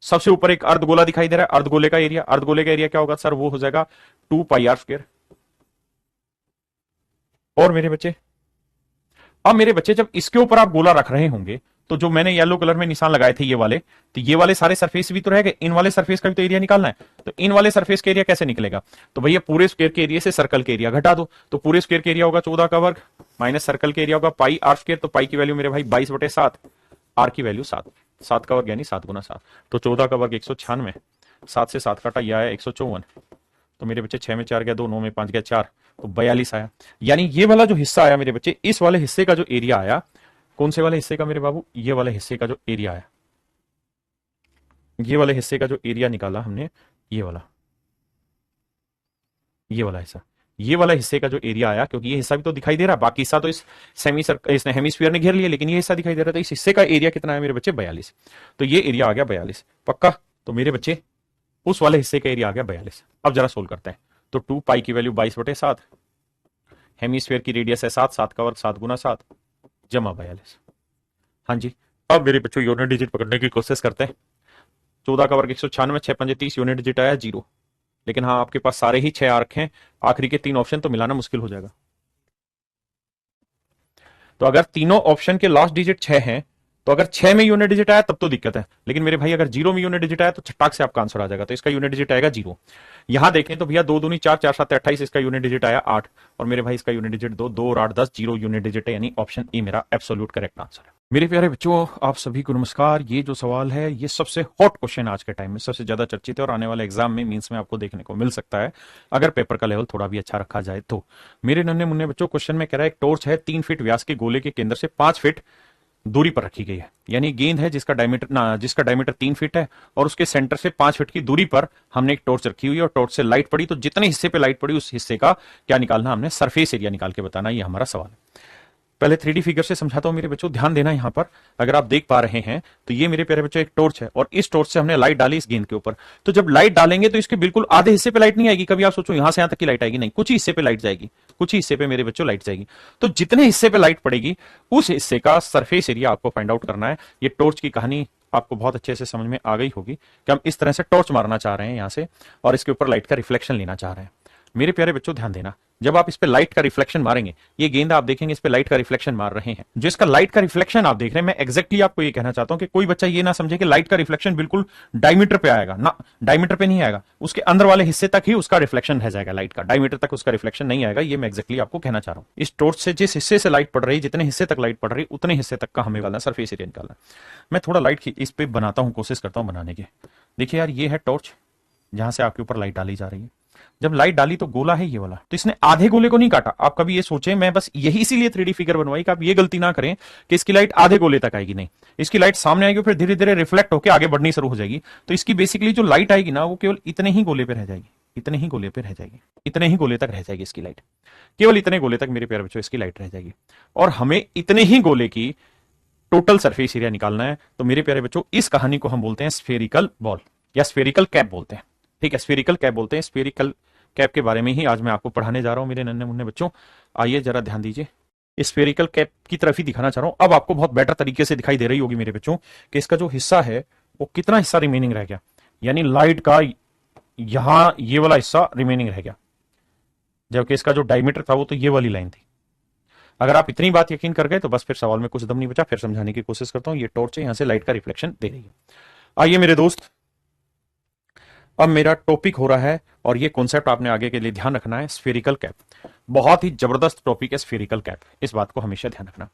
सबसे ऊपर एक अर्धगोला दिखाई दे रहा है, अर्धगोले का एरिया, अर्धगोले का एरिया क्या होगा सर, वो हो जाएगा 2πr²। और मेरे बच्चे अब मेरे बच्चे जब इसके ऊपर आप गोला रख रहे होंगे, तो जो मैंने येलो कलर में निशान लगाए थे ये वाले, तो ये वाले सारे सरफेस भी तो रह गए, इन वाले सरफेस का भी तो एरिया निकालना है। तो इन वाले सरफेस का एरिया कैसे निकलेगा, तो भैया पूरे स्क्वायर के एरिया से सर्कल के एरिया घटा दो, तो पूरे स्क्वायर के एरिया होगा 14 का वर्ग, माइनस सर्कल के एरिया होगा πr², तो पाई की वैल्यू मेरे भाई 22/7, आर की वैल्यू 7, 7 का वर्ग यानी 7 गुना 7, तो 14 का वर्ग 196, 7 से 7 काटा यह आया 154, तो मेरे बच्चे 6 में 4 गया 2, 9 में 5 गया 4, तो 42 आया। यानी ये वाला जो हिस्सा आया मेरे बच्चे, इस वाले हिस्से का जो एरिया आया, कौन से वाले हिस्से का मेरे बाबू, ये वाले हिस्से का जो एरिया आया, ये वाले हिस्से का जो एरिया निकाला हमने, ये वाला हिस्सा, ये वाला हिस्से का जो एरिया आया, क्योंकि ये हिस्सा भी तो दिखाई दे रहा है, बाकी हिस्सा तो इस इसने हेमिस्फीयर ने घेर लिया, लेकिन ये हिस्सा दिखाई दे रहा था, इस हिस्से का एरिया कितना है मेरे बच्चे, 42, तो ये एरिया आ गया 42 पक्का। तो मेरे बच्चे उस वाले हिस्से का एरिया आ गया 42। अब जरा सोल्व करते हैं, तो 2 पाई की वैल्यू 22/7, हेमिस्फीयर की रेडियस है 7, 7 का वर्ग 7 गुना 7 जमा 42। हाँ जी, अब मेरे बच्चों यूनिट डिजिट पकड़ने की कोशिश करते हैं। 14 का वर्ग 196, 6 पंजे 30, यूनिट डिजिट आया 0, लेकिन हाँ आपके पास सारे ही 6 आर्क हैं, आखिरी के 3 ऑप्शन तो मिलाना मुश्किल हो जाएगा। तो अगर तीनों ऑप्शन के लास्ट डिजिट 6 हैं, तो अगर 6 में यूनिट डिजिट आया तब तो दिक्कत है, लेकिन मेरे भाई अगर 0 में यूनिट डिजिट आया तो छटाक से आपका आंसर आ जाएगा, तो इसका यूनिट डिजिट आएगा 0। यहां देखें तो भैया 2 दूनी 4, 4 7 28, इसका यूनिट डिजिट आया 8, और मेरे भाई इसका यूनिट डिजिट 2, 2 और 8 10, 0 यूनिट डिजिट है, यानी ऑप्शन ए मेरा एब्सोल्यूट करेक्ट आंसर है। मेरे प्यारे बच्चों आप सभी को नमस्कार। ये जो सवाल है ये सबसे हॉट क्वेश्चन आज के टाइम में, सबसे ज्यादा चर्चित है, और आने वाले एग्जाम में मींस में आपको देखने को मिल सकता है, अगर पेपर का लेवल थोड़ा भी अच्छा रखा जाए तो। मेरे नन्हे मुन्ने बच्चों क्वेश्चन में कह रहा है एक टॉर्च है 3 फीट व्यास के गोले के केंद्र से 5 फीट दूरी पर रखी गई है, यानी गेंद है जिसका डायमीटर 3 फीट है, और उसके सेंटर से 5 फीट की दूरी पर हमने एक टॉर्च रखी हुई है, और टॉर्च से लाइट पड़ी, तो जितने हिस्से पे लाइट पड़ी उस हिस्से का क्या निकालना, हमने सरफेस एरिया निकाल के बताना, ये हमारा सवाल है। पहले 3D फिगर से समझाता हूं मेरे बच्चों, ध्यान देना यहां पर। अगर आप देख पा रहे हैं तो ये मेरे प्यारे बच्चों एक टॉर्च है, और इस टॉर्च से हमने लाइट डाली इस गेंद के ऊपर, तो जब लाइट डालेंगे तो इसके बिल्कुल आधे हिस्से पे लाइट नहीं आएगी, कभी आप सोचो यहां से यहां तक की लाइट आएगी, नहीं, कुछ ही हिस्से पे लाइट जाएगी, कुछ ही हिस्से पे मेरे बच्चों लाइट जाएगी। तो जितने हिस्से पे लाइट पड़ेगी उस हिस्से का सरफेस एरिया आपको फाइंड आउट करना है। ये टॉर्च की कहानी आपको बहुत अच्छे से समझ में आ गई होगी कि हम इस तरह से टॉर्च मारना चाह रहे हैं यहां से, और इसके ऊपर लाइट का रिफ्लेक्शन लेना चाह रहे हैं। मेरे प्यारे बच्चों ध्यान देना, जब आप इस पे लाइट का रिफ्लेक्शन मारेंगे, ये गेंद आप देखेंगे इस पे लाइट का रिफ्लेक्शन मार रहे हैं, जो इसका लाइट का रिफ्लेक्शन आप देख रहे हैं, मैं एक्जैक्टली आपको ये कहना चाहता हूं कि कोई बच्चा ये ना समझे कि लाइट का रिफ्लेक्शन बिल्कुल डायमीटर पे आएगा ना, डायमीटर पे नहीं आएगा, उसके अंदर वाले हिस्से तक ही उसका रिफ्लेक्शन रह जाएगा, लाइट का डायमीटर तक उसका रिफ्लेक्शन नहीं आएगा, ये मैं एक्जैक्टली आपको कहना चाह रहा हूं। इस टॉर्च से जिस हिस्से से लाइट पड़ रही है, जितने हिस्से तक लाइट पड़ रही है, उतने हिस्से तक का हमें निकालना, सरफेस एरिया निकालना। मैं थोड़ा लाइट इस पे बनाता हूं, कोशिश करता हूं बनाने की। देखिए यार, ये है टॉर्च जहां से आपके ऊपर लाइट डाली जा रही है, जब लाइट डाली तो गोला है ये वाला, तो इसने आधे गोले को नहीं काटा। आप कभी ये सोचे, मैं बस यही इसीलिए 3D फिगर बनवाई कि आप ये गलती ना करें कि इसकी लाइट आधे गोले तक आएगी, नहीं, इसकी लाइट सामने आएगी, फिर धीरे धीरे रिफ्लेक्ट होकर आगे बढ़नी शुरू हो जाएगी। तो इसकी बेसिकली जो लाइट आएगी ना, वो केवल इतने ही गोले पे रह जाएगी, इतने ही गोले पे रह जाएगी, इतने ही गोले तक रह जाएगी इसकी लाइट, केवल इतने गोले तक मेरे प्यारे बच्चों इसकी लाइट रह जाएगी। और हमें इतने ही गोले की टोटल सरफेस एरिया निकालना है। तो मेरे प्यारे बच्चों इस कहानी को हम बोलते हैं स्फेरिकल बॉल या स्फेरिकल कैप बोलते हैं। ठीक है, स्फेरिकल कैप बोलते हैं। स्फेरिकल कैप के बारे में ही आज मैं आपको पढ़ाने जा रहा हूं मेरे नन्हे मुन्ने बच्चों। आइए जरा ध्यान दीजिए, स्फेरिकल कैप की तरफ ही दिखाना चाह रहा हूं। अब आपको बहुत बेटर तरीके से दिखाई दे रही होगी मेरे बच्चों कि इसका जो हिस्सा है वो कितना हिस्सा रिमेनिंग रह गया, यानी लाइट का यहां ये वाला हिस्सा रिमेनिंग रह गया, जबकि इसका जो डायमीटर था वो तो ये वाली लाइन थी। अगर आप इतनी बात यकीन कर गए तो बस फिर सवाल में कुछ दम नहीं बचा। फिर समझाने की कोशिश करता हूं। ये टॉर्च है, यहां से लाइट का रिफ्लेक्शन दे रही है। आइए मेरे दोस्त, अब मेरा टॉपिक हो रहा है और ये कॉन्सेप्ट आपने आगे के लिए ध्यान रखना है, स्फेरिकल कैप। बहुत ही जबरदस्त टॉपिक है स्फेरिकल कैप, इस बात को हमेशा ध्यान रखना।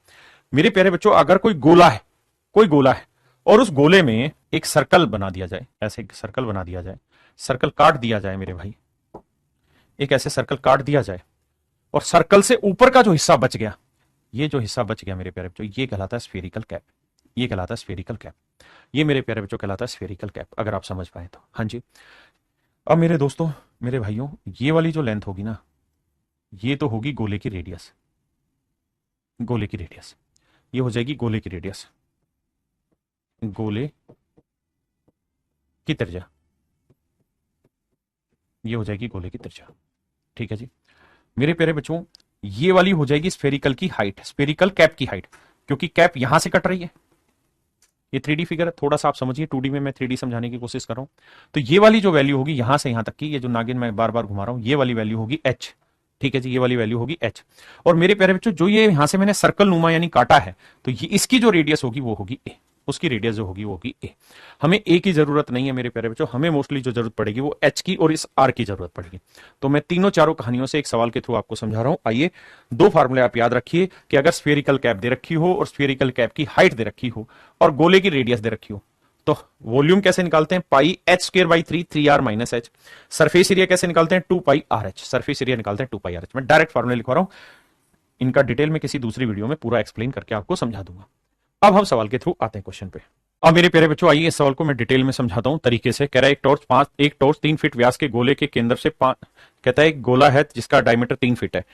मेरे प्यारे बच्चों, अगर कोई गोला है, कोई गोला है और उस गोले में एक सर्कल बना दिया जाए, ऐसे एक सर्कल बना दिया जाए, सर्कल काट दिया जाए मेरे भाई, एक ऐसे सर्कल काट दिया जाए और सर्कल से ऊपर का जो हिस्सा बच गया, ये जो हिस्सा बच गया मेरे प्यारे बच्चों, ये कहलाता है स्फेरिकल कैप। ये कहलाता है स्फेरिकल कैप। ये मेरे प्यारे बच्चों कहलाता है स्फेरिकल कैप, अगर आप समझ पाए तो। हाँ जी। अब मेरे दोस्तों, मेरे भाइयों, ये वाली जो लेंथ होगी ना, ये तो होगी गोले की रेडियस। गोले की रेडियस ये हो जाएगी गोले की रेडियस, गोले की त्रिज्या, ये हो जाएगी गोले की त्रिज्या। ठीक है जी मेरे प्यारे बच्चों, ये वाली हो जाएगी स्फेरिकल की हाइट, स्फेरिकल कैप की हाइट, क्योंकि कैप यहां से कट रही है। ये 3D फिगर है, थोड़ा सा आप समझिए, 2D में मैं 3D समझाने की कोशिश कर रहा हूं। तो ये वाली जो वैल्यू होगी यहां से यहां तक की, ये जो नागिन मैं बार बार घुमा रहा हूं, ये वाली वैल्यू होगी h। ठीक है जी, ये वाली वैल्यू होगी h। और मेरे प्यारे बच्चों, जो ये यहां से मैंने सर्कल नुमा यानी काटा है, तो ये इसकी जो रेडियस होगी वो होगी a, उसकी रेडियस जो होगी वो होगी a। हमें a की जरूरत नहीं है मेरे प्यारे बच्चों, हमें मोस्टली जो जरूरत पड़ेगी वो h की और इस r की जरूरत पड़ेगी। तो मैं तीनों चारों कहानियों से एक सवाल के थ्रू आपको समझा रहा हूं। आइए, दो फार्मूले आप याद रखिए कि अगर स्फेरिकल कैप दे रखी हो और स्फेरिकल कैप की हाइट दे रखी हो और गोले की रेडियस दे रखी हो, तो वॉल्यूम कैसे निकालते हैं, pi H square by 3 R minus H. Surface area कैसे निकालते हैं, 2 pi R H. Surface area निकालते हैं 2 पाई आर एच। मैं डायरेक्ट फॉर्मूला लिखवा रहा हूं, इनका डिटेल में किसी दूसरी वीडियो में पूरा एक्सप्लेन करके आपको समझा दूंगा। अब हम सवाल के थ्रू आते हैं क्वेश्चन पे। अब मेरे प्यारे बच्चों, आइए इस सवाल को मैं डिटेल में समझाता हूं तरीके से। कह रहा है एक टॉर्च 3 फीट व्यास के गोले के केंद्र से कहता है एक गोला है जिसका डायमीटर 3 फीट है।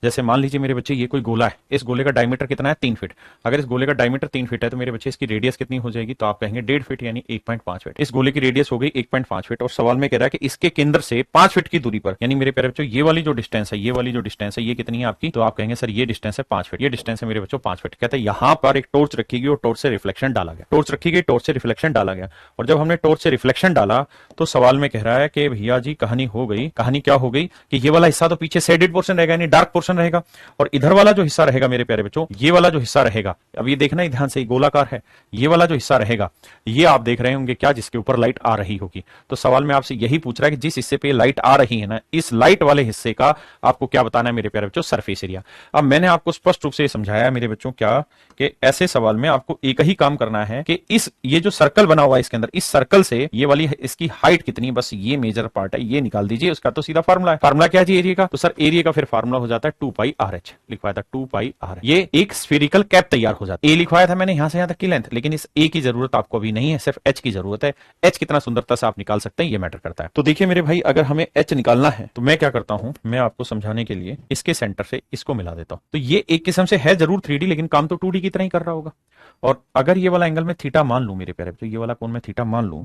जैसे मान लीजिए मेरे बच्चे, ये कोई गोला है, इस गोले का डायमीटर कितना है, 3 फीट। अगर इस गोले का डायमीटर 3 फीट है तो मेरे बच्चे इसकी रेडियस कितनी हो जाएगी, तो आप कहेंगे 1.5 फीट यानी 1.5 फीट। इस गोले की रेडियस हो गई 1.5 फीट और सवाल में कह रहा है कि इसके केंद्र से 5 फीट की दूरी पर, यानी मेरे प्यारे बच्चों ये वाली जो डिस्टेंस है, ये वाली जो डिस्टेंस है, ये कितनी है आपकी, तो आप कहेंगे सर ये डिस्टेंस है 5 फीट। ये डिस्टेंस है मेरे बच्चों 5 फीट। कहते हैं यहां पर एक टॉर्च रखी गई और टॉर्च से रिफ्लेक्शन डाला गया, टॉर्च रखी गई, टॉर्च से रिफ्लेक्शन डाला गया। और जब हमने टॉर्च से रिफ्लेक्शन डाला तो सवाल में कह रहा है कि भैया जी कहानी हो गई। कहानी क्या हो गई कि ये वाला हिस्सा तो पीछे शेडेड पोर्शन रहेगा, यानी डार्क पोर्शन रहेगा, और इधर वाला जो हिस्सा रहेगा मेरे प्यारे बच्चों, ये वाला जो हिस्सा रहेगा, अब ये देखना ही ध्यान से, गोलाकार है, ये वाला जो हिस्सा रहेगा, ये आप देख रहे होंगे क्या, जिसके ऊपर लाइट आ रही होगी। तो सवाल में आपसे यही पूछ रहा है कि जिस हिस्से पे लाइट आ रही है ना, इस लाइट वाले हिस्से का आपको क्या बताना है मेरे प्यारे बच्चों, सरफेस एरिया। अब मैंने आपको स्पष्ट रूप से समझाया है मेरे बच्चों क्या, कि ऐसे सवाल में आपको एक ही काम करना है कि ये जो सर्कल बना हुआ है इसके अंदर, इस सर्कल से ये वाली इसकी हाइट कितनी, बस ये मेजर पार्ट है, ये निकाल दीजिए। उसका तो सीधा फार्मूला है। फार्मूला क्या है एरिया का, तो सर एरिया का फिर फार्मूला हो जाता है 2 पाई आर एच। लिखवाया था 2 पाई आर, ये एक स्फेरिकल कैप तैयार हो जाता है। ए लिखवाया था मैंने यहां से यहां तक की लेंथ, लेकिन इस ए की जरूरत आपको अभी नहीं है, सिर्फ एच की जरूरत है। एच कितना सुंदरता से आप निकाल सकते हैं ये मैटर करता है। तो देखिए मेरे भाई, अगर हमें एच निकालना है तो मैं क्या करता हूं, मैं आपको समझाने के लिए इसके सेंटर से इसको मिला देता हूं। तो ये एक किस्म से है जरूर 3D, लेकिन काम तो 2D की तरह ही कर रहा होगा। और अगर ये वाला एंगल में थीटा मान लूं मेरे प्यारे बच्चों, ये वाला कोण में थीटा मान लूं,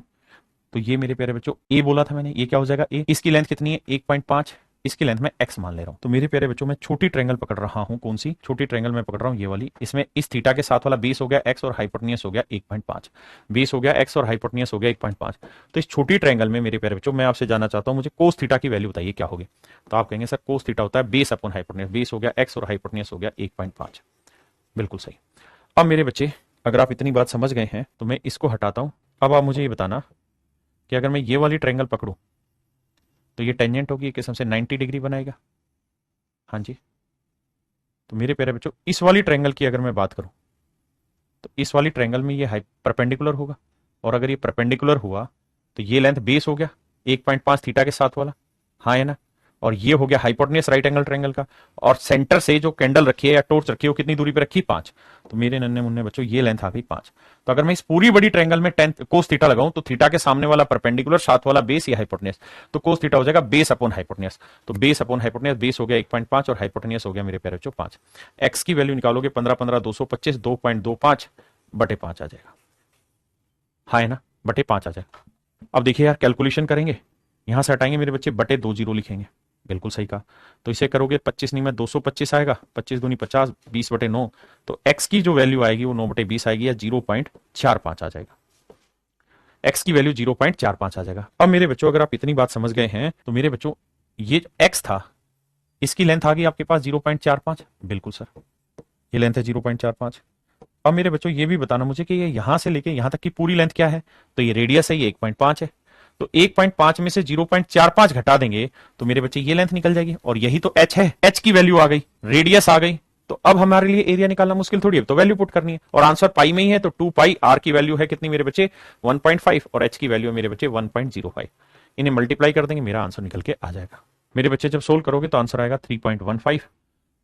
तो ये मेरे प्यारे बच्चों ए बोला था मैंने, ये क्या हो जाएगा ए। इसकी लेंथ कितनी है 1.5, इसकी लेंथ में x मान ले रहा हूं। तो मेरे प्यारे बच्चों, मैं छोटी ट्रायंगल पकड़ रहा हूं। कौन सी छोटी ट्रायंगल में पकड़ रहा हूं, ये वाली। इसमें इस थीटा के साथ वाला बेस हो गया x और हाइपोटेन्यूस हो गया 1.5, बेस हो गया x और हाइपोटेन्यूस हो गया 1.5। तो इस छोटी ट्रायंगल में मेरे प्यारे बच्चों, मैं आपसे जानना चाहता हूं, मुझे कोस थीटा की वैल्यू बताइए क्या होगी। तो आप कहेंगे सर कोस थीटा होता है बेस अपॉन हाइपोटेन्यूस, बेस हो गया x और हाइपोटेन्यूस हो गया 1.5। बिल्कुल सही। अब मेरे बच्चे, अगर आप इतनी बात समझ गए हैं तो मैं इसको हटाता हूं। अब आप मुझे ये बताना कि अगर मैं ये वाली ट्रायंगल पकड़ूं तो ये टेंजेंट होगी, एक किस्म से 90 डिग्री बनाएगा। हाँ जी। तो मेरे प्यारे बच्चों, इस वाली ट्रायंगल की अगर मैं बात करूं तो इस वाली ट्रायंगल में ये परपेंडिकुलर होगा, और अगर ये परपेंडिकुलर हुआ तो ये लेंथ बेस हो गया 1.5 थीटा के साथ वाला। हाँ है ना। और ये हो गया हाइपोटेन्यूस राइट एंगल ट्रायंगल का। और सेंटर से जो कैंडल रखी है या टॉर्च रखी है वो कितनी दूरी पे रखी, 5। तो मेरे नन्हे मुन्ने बच्चों ये लेंथ आ गई 5। तो अगर मैं इस पूरी बड़ी ट्रायंगल में 10 कोस थीटा लगाऊं तो थीटा के सामने वाला परपेंडिकुलर, साथ वाला बेस या हाइपोटेन्यूस, तो कोस थीटा हो जाएगा बेस अपॉन हाइपोटेन्यूस। तो बेस अपॉन हाइपोटेन्यूस, बेस हो गया 1.5 और हाइपोटेन्यूस हो गया मेरे प्यारे बच्चों 5। एक्स की वैल्यू निकालोगे 15 15 225, 2.25 बटे 5 आ जाएगा। हाँ है ना, बटे 5 आ जाएगा। अब देखिए यार कैलकुलेशन करेंगे, यहां से हटाएंगे मेरे बच्चे, बटे 2 जीरो लिखेंगे। बिल्कुल सही कहा। तो इसे करोगे 25 नहीं में 225 आएगा, 25 दूनी 50, 20 बटे 9। तो x की जो वैल्यू आएगी वो 9 बटे 20 आएगी या 0.45 आ जाएगा। x की वैल्यू 0.45 आ जाएगा। अब मेरे बच्चों अगर आप इतनी बात समझ गए हैं तो मेरे बच्चों ये x था, इसकी लेंथ आ गई आपके पास 0.45। बिल्कुल सर, ये लेंथ है 0.45। अब मेरे बच्चों ये भी बताना मुझे कि ये यहां से लेके यहां तक की पूरी लेंथ क्या है। तो ये रेडियस है, ये 1.5 है। तो 1.5 में से 0.45 घटा देंगे तो मेरे बच्चे ये लेंथ निकल जाएगी। और यही तो h है, h की वैल्यू आ गई, रेडियस आ गई। तो अब हमारे लिए एरिया निकालना मुश्किल थोड़ी है, तो वैल्यू पुट करनी है। और आंसर पाई में ही है, तो 2 पाई, r की वैल्यू है कितनी मेरे बच्चे 1.5 और h की वैल्यू है मेरे बच्चे 1.05। इन्हें मल्टीप्लाई कर देंगे, मेरा आंसर निकल के आ जाएगा। मेरे बच्चे जब सोल्व करोगे तो आंसर आएगा 3.15।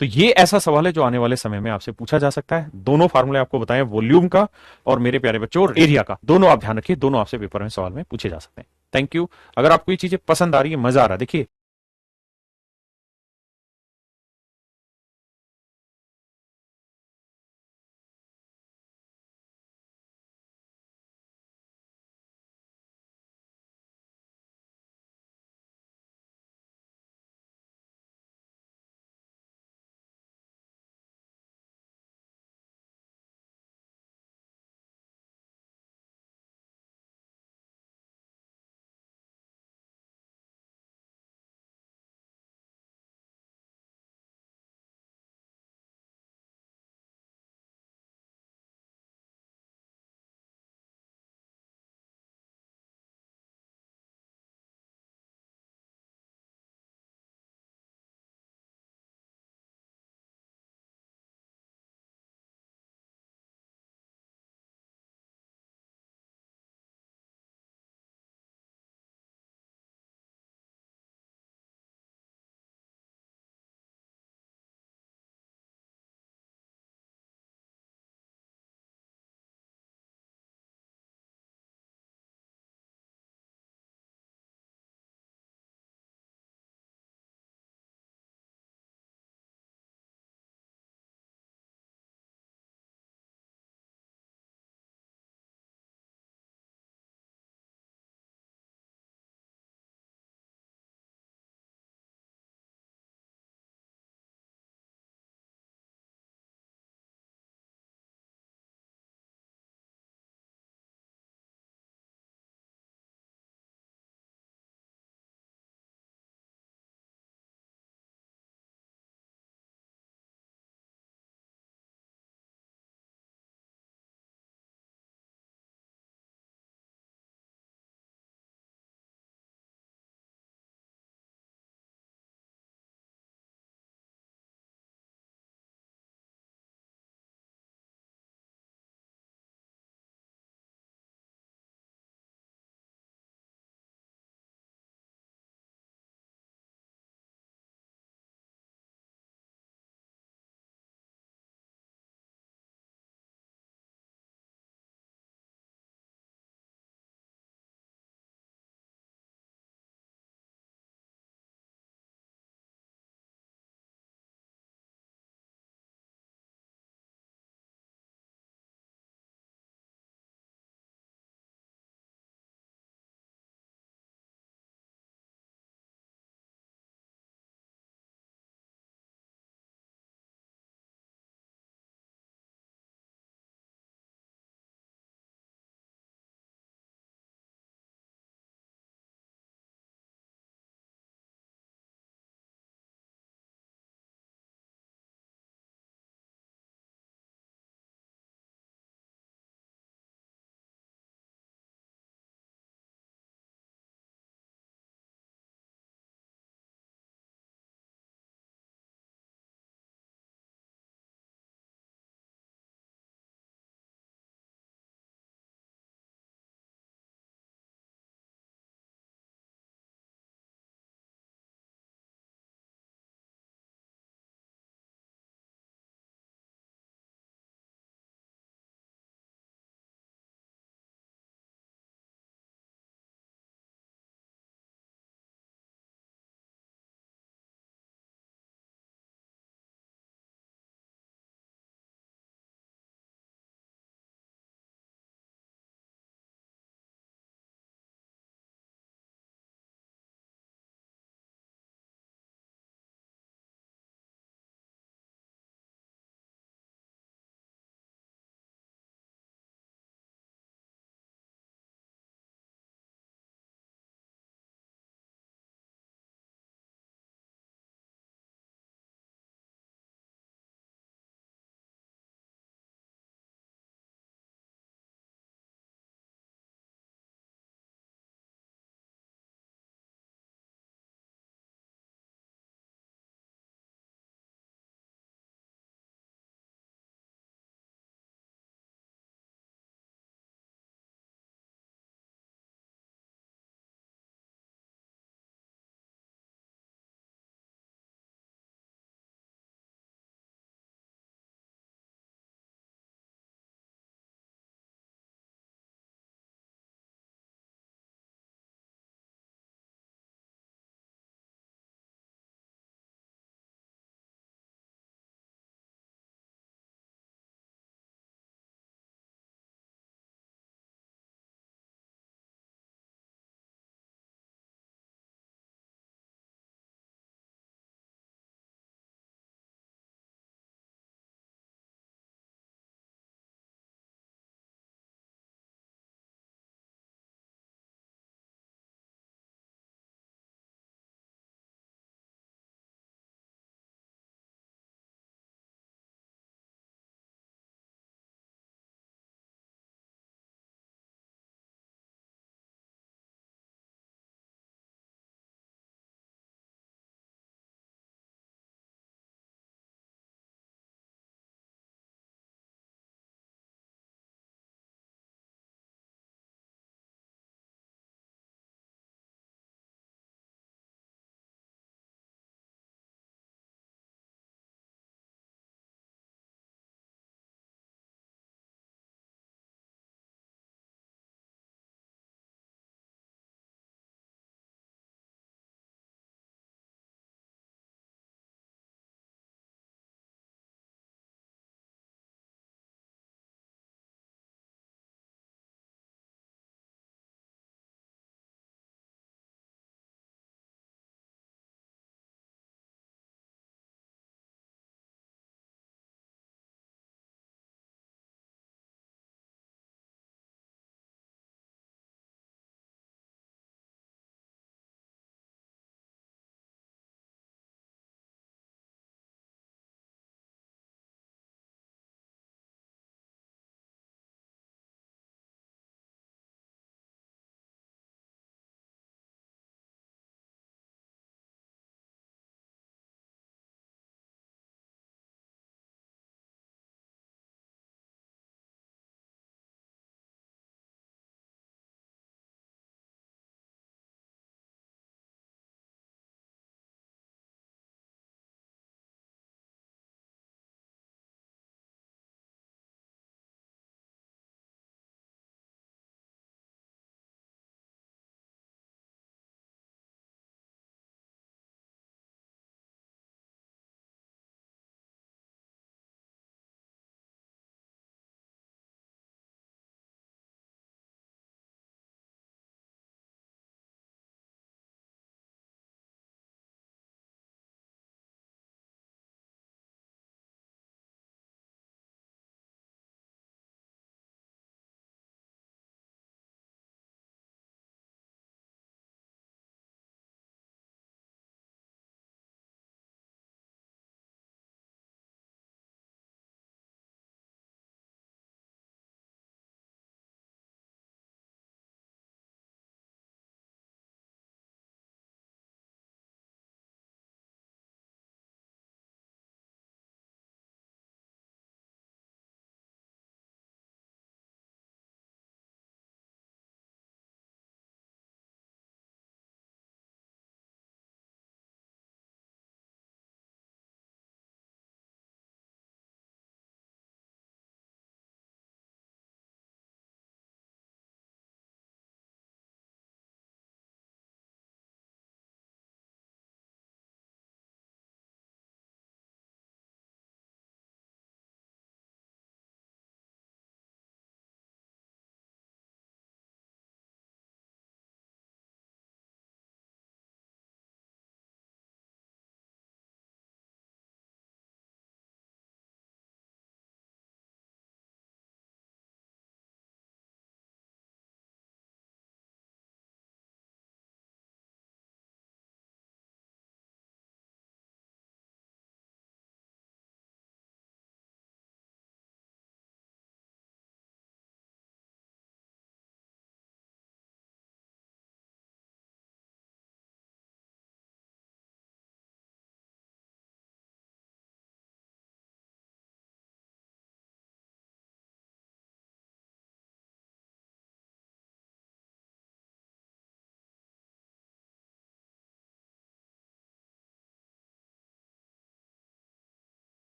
तो ये ऐसा सवाल है जो आने वाले समय में आपसे पूछा जा सकता है। दोनों फार्मूले आपको बताएं, वॉल्यूम का और मेरे प्यारे बच्चों एरिया का, दोनों आप ध्यान रखिए, दोनों आपसे पेपर में सवाल में पूछे जा सकते हैं। Thank you. अगर आपको ये चीजें पसंद आ रही है, मजा आ रहा है, देखिए